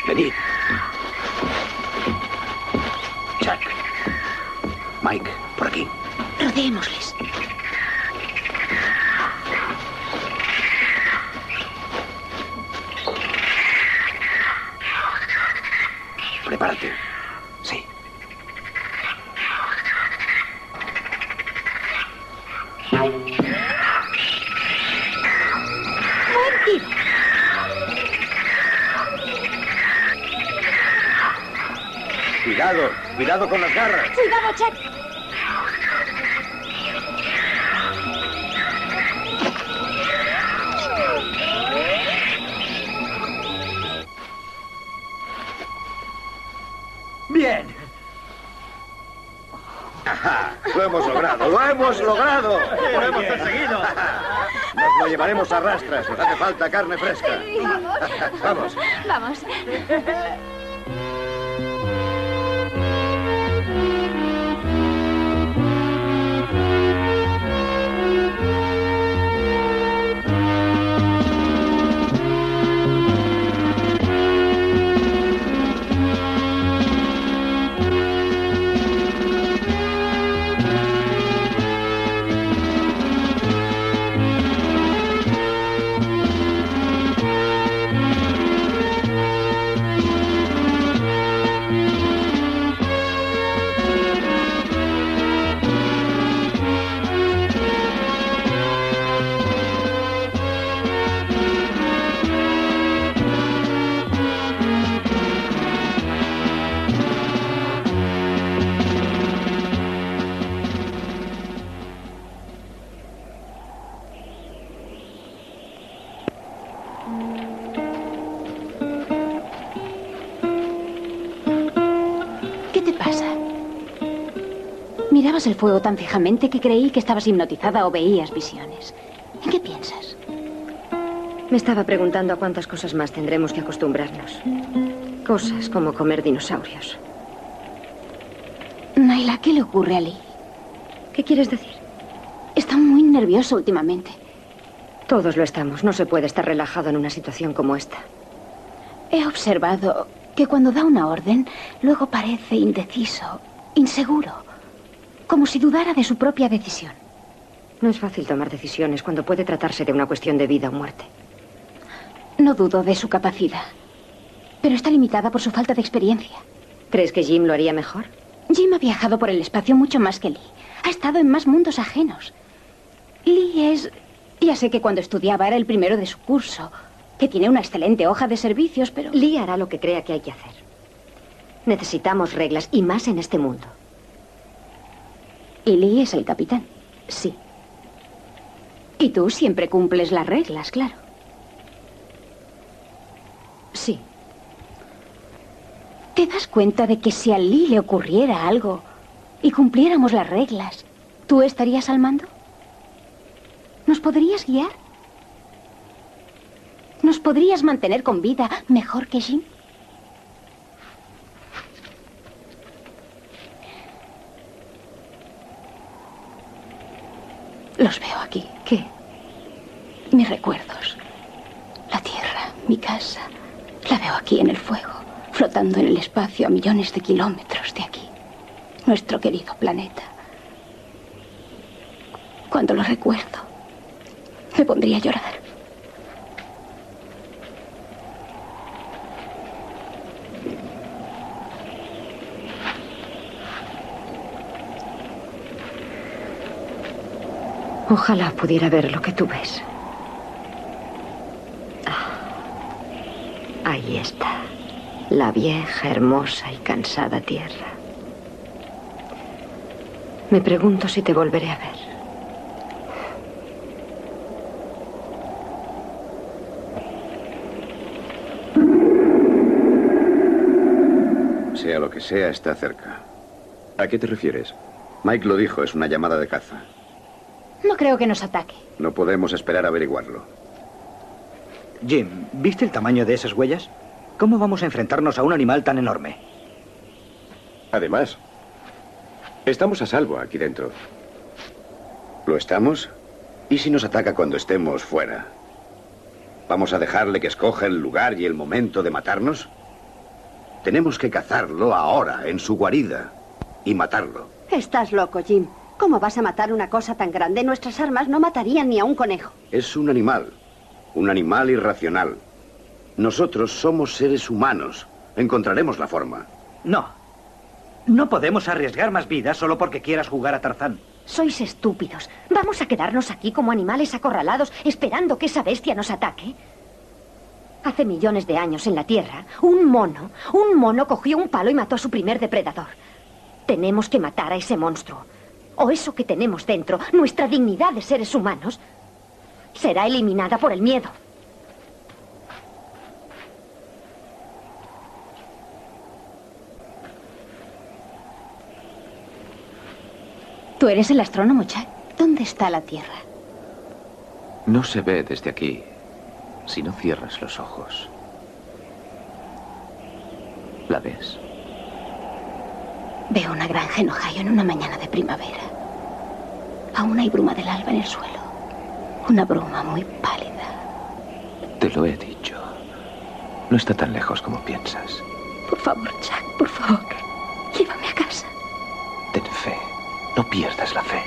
Venid. Jack. Mike, por aquí. Rodémosles. Prepárate. Sí. Buen tiro. Cuidado, cuidado con las garras. Cuidado, Chuck. ¡Bien! Ajá, lo hemos logrado, lo hemos logrado. ¡Lo hemos conseguido! Nos lo llevaremos a rastras, nos hace falta carne fresca. Vamos. Vamos. ¿Qué te pasa? Mirabas el fuego tan fijamente que creí que estabas hipnotizada o veías visiones. ¿En qué piensas? Me estaba preguntando a cuántas cosas más tendremos que acostumbrarnos. Cosas como comer dinosaurios. Naila, ¿qué le ocurre a Lee? ¿Qué quieres decir? Está muy nervioso últimamente. Todos lo estamos. No se puede estar relajado en una situación como esta. He observado que cuando da una orden, luego parece indeciso, inseguro, como si dudara de su propia decisión. No es fácil tomar decisiones cuando puede tratarse de una cuestión de vida o muerte. No dudo de su capacidad, pero está limitada por su falta de experiencia. ¿Crees que Jim lo haría mejor? Jim ha viajado por el espacio mucho más que Lee. Ha estado en más mundos ajenos. Lee es... Ya sé que cuando estudiaba era el primero de su curso, que tiene una excelente hoja de servicios, pero... Lee hará lo que crea que hay que hacer. Necesitamos reglas, y más en este mundo. Y Lee es el capitán. Sí. Y tú siempre cumples las reglas, claro. Sí. ¿Te das cuenta de que si a Lee le ocurriera algo y cumpliéramos las reglas, tú estarías al mando? ¿Nos podrías guiar? ¿Nos podrías mantener con vida mejor que Jim? Los veo aquí. ¿Qué? Mis recuerdos. La tierra, mi casa. La veo aquí en el fuego, flotando en el espacio a millones de kilómetros de aquí. Nuestro querido planeta. Cuando lo recuerdo, me pondría a llorar. Ojalá pudiera ver lo que tú ves. Ahí está. La vieja, hermosa y cansada tierra. Me pregunto si te volveré a ver. Sea lo que sea, está cerca. ¿A qué te refieres? Mike lo dijo, es una llamada de caza. No creo que nos ataque. No podemos esperar a averiguarlo. Jim, ¿viste el tamaño de esas huellas? ¿Cómo vamos a enfrentarnos a un animal tan enorme? Además, estamos a salvo aquí dentro. ¿Lo estamos? ¿Y si nos ataca cuando estemos fuera? ¿Vamos a dejarle que escoja el lugar y el momento de matarnos? Tenemos que cazarlo ahora, en su guarida, y matarlo. Estás loco, Jim. ¿Cómo vas a matar una cosa tan grande? Nuestras armas no matarían ni a un conejo. Es un animal irracional. Nosotros somos seres humanos. Encontraremos la forma. No. No podemos arriesgar más vidas solo porque quieras jugar a Tarzán. Sois estúpidos. ¿Vamos a quedarnos aquí como animales acorralados esperando que esa bestia nos ataque? Hace millones de años en la Tierra, un mono cogió un palo y mató a su primer depredador. Tenemos que matar a ese monstruo. O eso que tenemos dentro, nuestra dignidad de seres humanos, será eliminada por el miedo. Tú eres el astrónomo, Chuck. ¿Dónde está la Tierra? No se ve desde aquí si no cierras los ojos. ¿La ves? Veo una granja en Ohio en una mañana de primavera. Aún hay bruma del alba en el suelo. Una bruma muy pálida. Te lo he dicho. No está tan lejos como piensas. Por favor, Chuck, por favor. Llévame a casa. Ten fe. No pierdas la fe.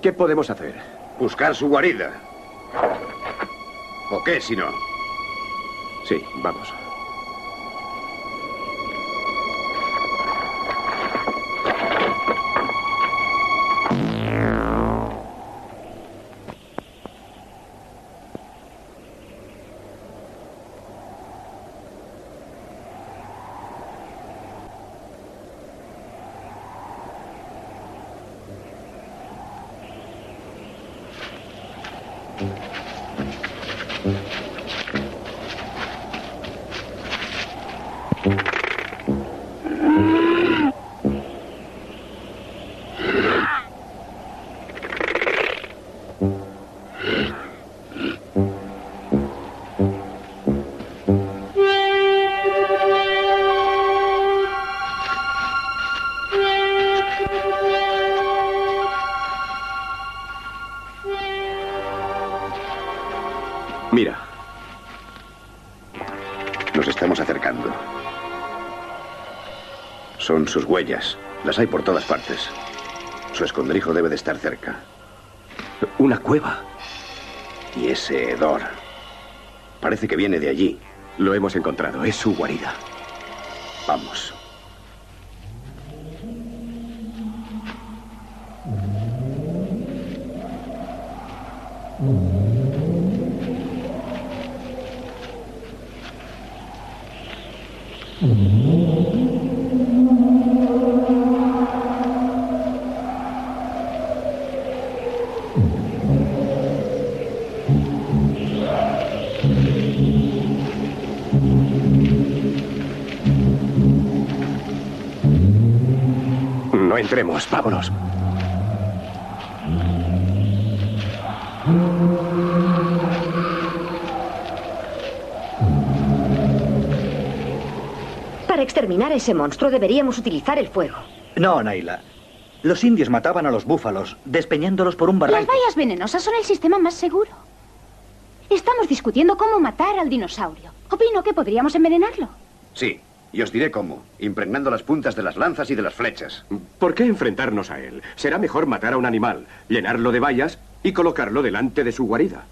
¿Qué podemos hacer? Buscar su guarida. ¿O qué, si no? Sí, vamos. Mira. Nos estamos acercando. Son sus huellas. Las hay por todas partes. Su escondrijo debe de estar cerca. Una cueva. Y ese hedor. Parece que viene de allí. Lo hemos encontrado. Es su guarida. Vamos. No entremos, vámonos. Para exterminar a ese monstruo deberíamos utilizar el fuego. No, Naila. Los indios mataban a los búfalos, despeñándolos por un Las barranco. vallas venenosas son el sistema más seguro. Estamos discutiendo cómo matar al dinosaurio. Opino que podríamos envenenarlo. Sí, y os diré cómo. Impregnando las puntas de las lanzas y de las flechas. ¿Por qué enfrentarnos a él? Será mejor matar a un animal, llenarlo de bayas y colocarlo delante de su guarida.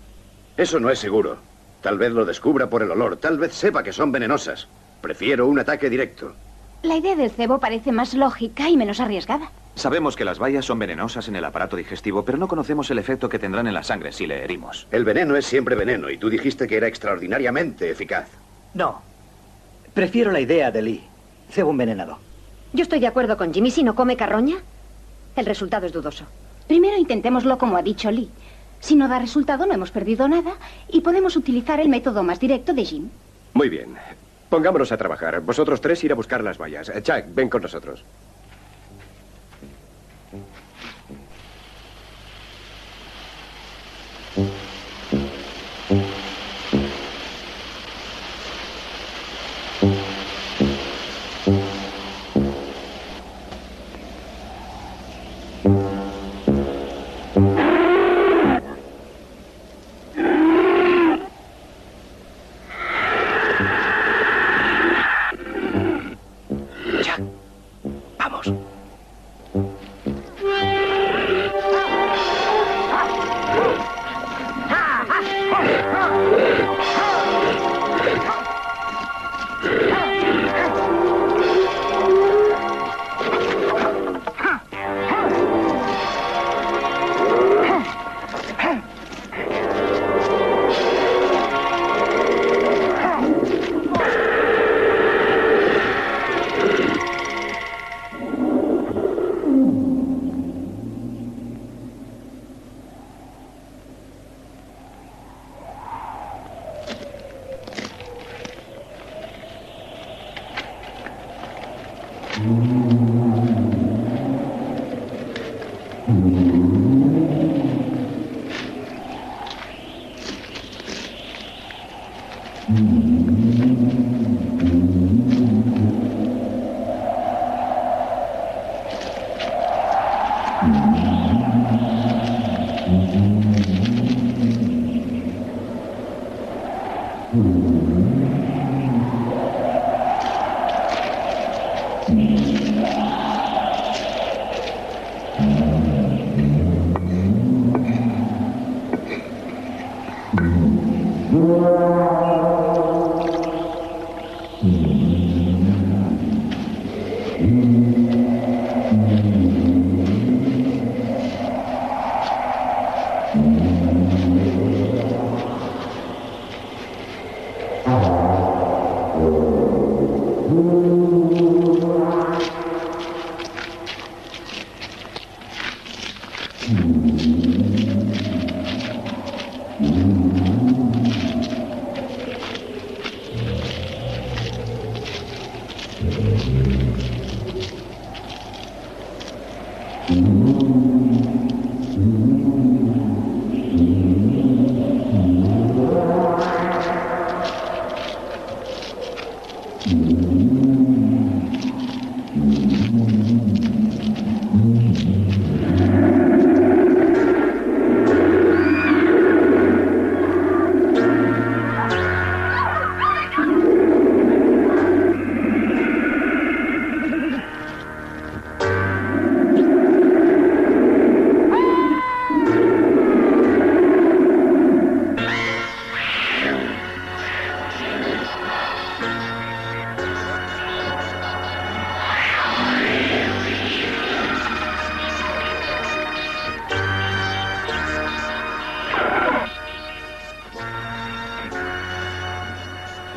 Eso no es seguro. Tal vez lo descubra por el olor. Tal vez sepa que son venenosas. Prefiero un ataque directo. La idea del cebo parece más lógica y menos arriesgada. Sabemos que las bayas son venenosas en el aparato digestivo, pero no conocemos el efecto que tendrán en la sangre si le herimos. El veneno es siempre veneno, y tú dijiste que era extraordinariamente eficaz. No. Prefiero la idea de Lee. Cebo envenenado. Yo estoy de acuerdo con Jimmy. Si no come carroña, el resultado es dudoso. Primero intentémoslo como ha dicho Lee. Si no da resultado, no hemos perdido nada y podemos utilizar el método más directo de Jim. Muy bien. Pongámonos a trabajar. Vosotros tres ir a buscar las bayas. Chuck, ven con nosotros.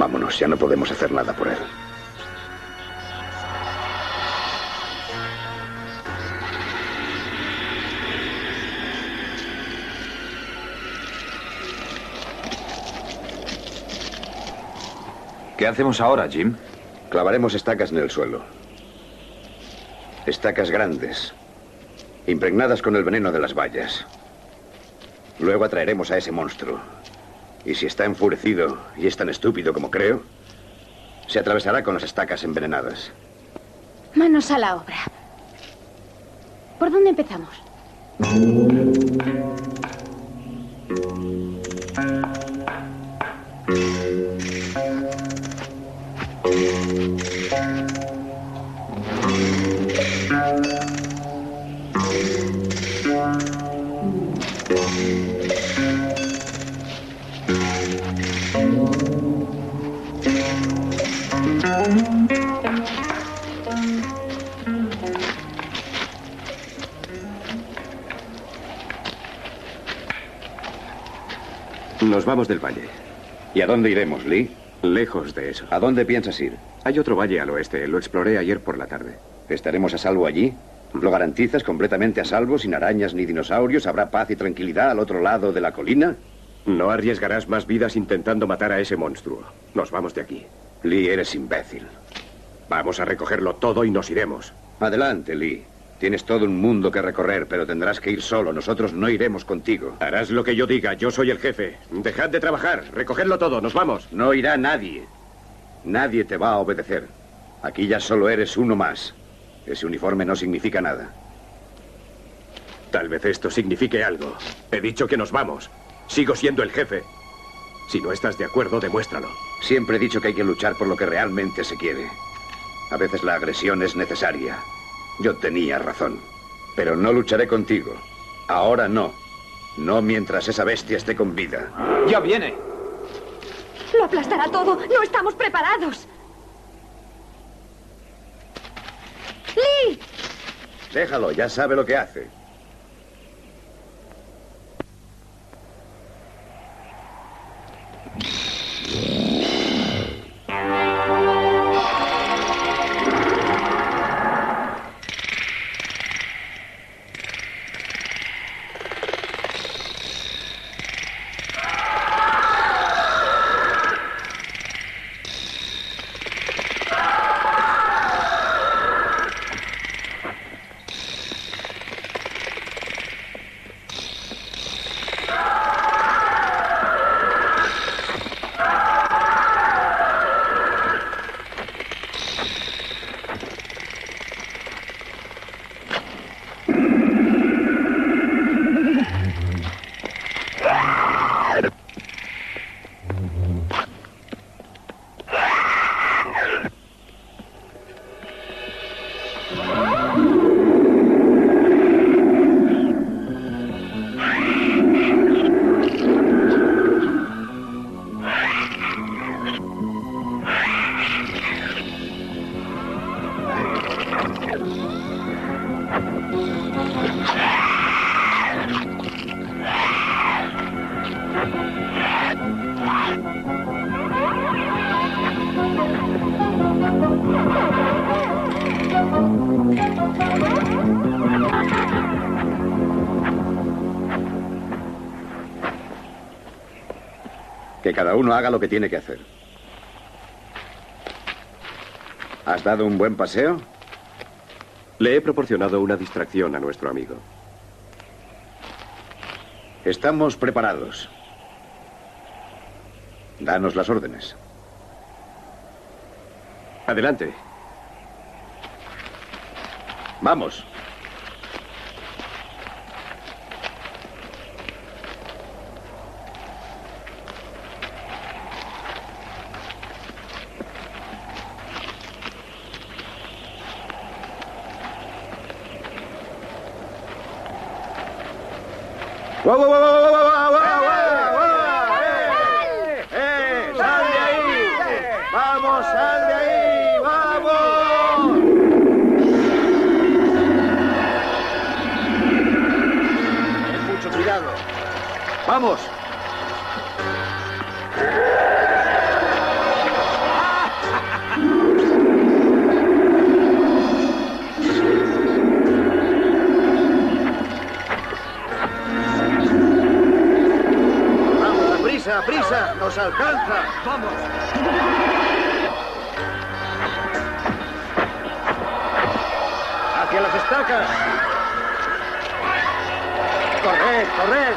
Vámonos, ya no podemos hacer nada por él. ¿Qué hacemos ahora, Jim? Clavaremos estacas en el suelo. Estacas grandes, impregnadas con el veneno de las bayas. Luego atraeremos a ese monstruo. Y si está enfurecido y es tan estúpido como creo, se atravesará con las estacas envenenadas. Manos a la obra. ¿Por dónde empezamos? Nos vamos del valle. ¿Y a dónde iremos, Lee? Lejos de eso. ¿A dónde piensas ir? Hay otro valle al oeste. Lo exploré ayer por la tarde. ¿Estaremos a salvo allí? ¿Lo garantizas completamente a salvo, sin arañas ni dinosaurios? ¿Habrá paz y tranquilidad al otro lado de la colina? No arriesgarás más vidas intentando matar a ese monstruo. Nos vamos de aquí. Lee, eres imbécil. Vamos a recogerlo todo y nos iremos. Adelante, Lee. Tienes todo un mundo que recorrer, pero tendrás que ir solo. Nosotros no iremos contigo. Harás lo que yo diga. Yo soy el jefe. Dejad de trabajar. Recogedlo todo. Nos vamos. No irá nadie. Nadie te va a obedecer. Aquí ya solo eres uno más. Ese uniforme no significa nada. Tal vez esto signifique algo. He dicho que nos vamos. Sigo siendo el jefe. Si no estás de acuerdo, demuéstralo. Siempre he dicho que hay que luchar por lo que realmente se quiere. A veces la agresión es necesaria. Yo tenía razón. Pero no lucharé contigo. Ahora no. No mientras esa bestia esté con vida. ¡Ya viene! Lo aplastará todo. No estamos preparados. ¡Lee! Déjalo, ya sabe lo que hace. Que cada uno haga lo que tiene que hacer. ¿Has dado un buen paseo? Le he proporcionado una distracción a nuestro amigo. Estamos preparados. Danos las órdenes. Adelante. Vamos. ¡Wow, wow, wow, wow, wow, wow, wow! ¡Sal de ahí! ¡Vamos, sal de ahí! ¡Vamos! Ten mucho cuidado. ¡Vamos! prisa! ¡Nos alcanza! ¡Vamos! ¡Hacia las estacas! ¡Corred, corred!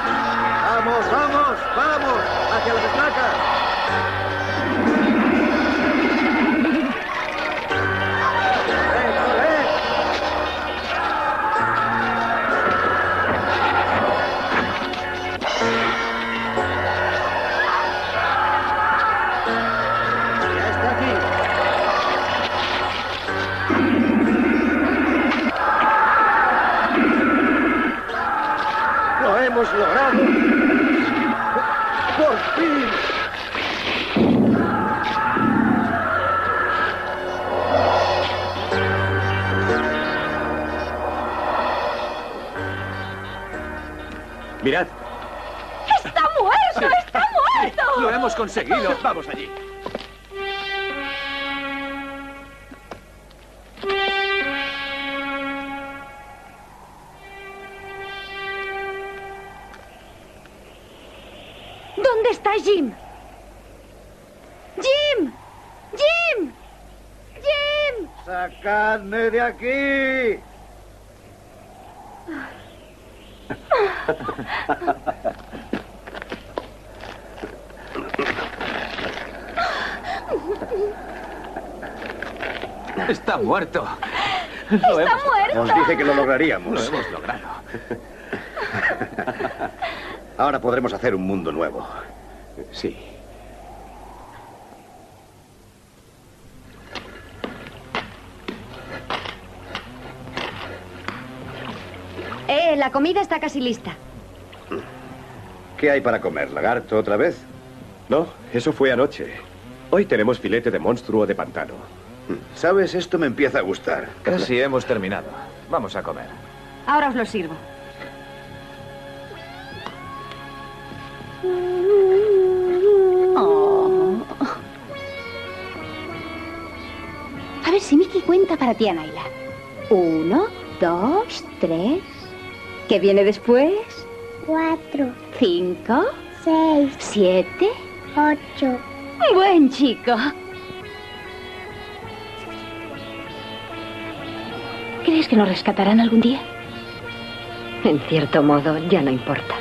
¡Vamos, vamos, vamos! ¡Hacia las estacas! ¡Corred, corred! ¡Ya está aquí! ¡Lo hemos logrado! ¡Por fin! Mirad, ¡Está muerto! ¡Está muerto! ¡Lo hemos conseguido! ¡Vamos allí! ¿Dónde está Jim? ¡Jim! ¡Jim! ¡Jim! ¡Sacadme de aquí! ¡Está muerto! ¡Está muerto! Os dije que lo lograríamos. Lo hemos logrado. Ahora podremos hacer un mundo nuevo. sí. La comida está casi lista. ¿Qué hay para comer? ¿Lagarto otra vez? No, eso fue anoche. Hoy tenemos filete de monstruo de pantano. ¿Sabes? Esto me empieza a gustar. Casi hemos terminado. Vamos a comer. Ahora os lo sirvo. Oh. A ver si Mickey cuenta para ti, Naila. 1, 2, 3. ¿Qué viene después? 4, 5, 6, 7. 8. Buen chico. ¿Crees que nos rescatarán algún día? En cierto modo, ya no importa.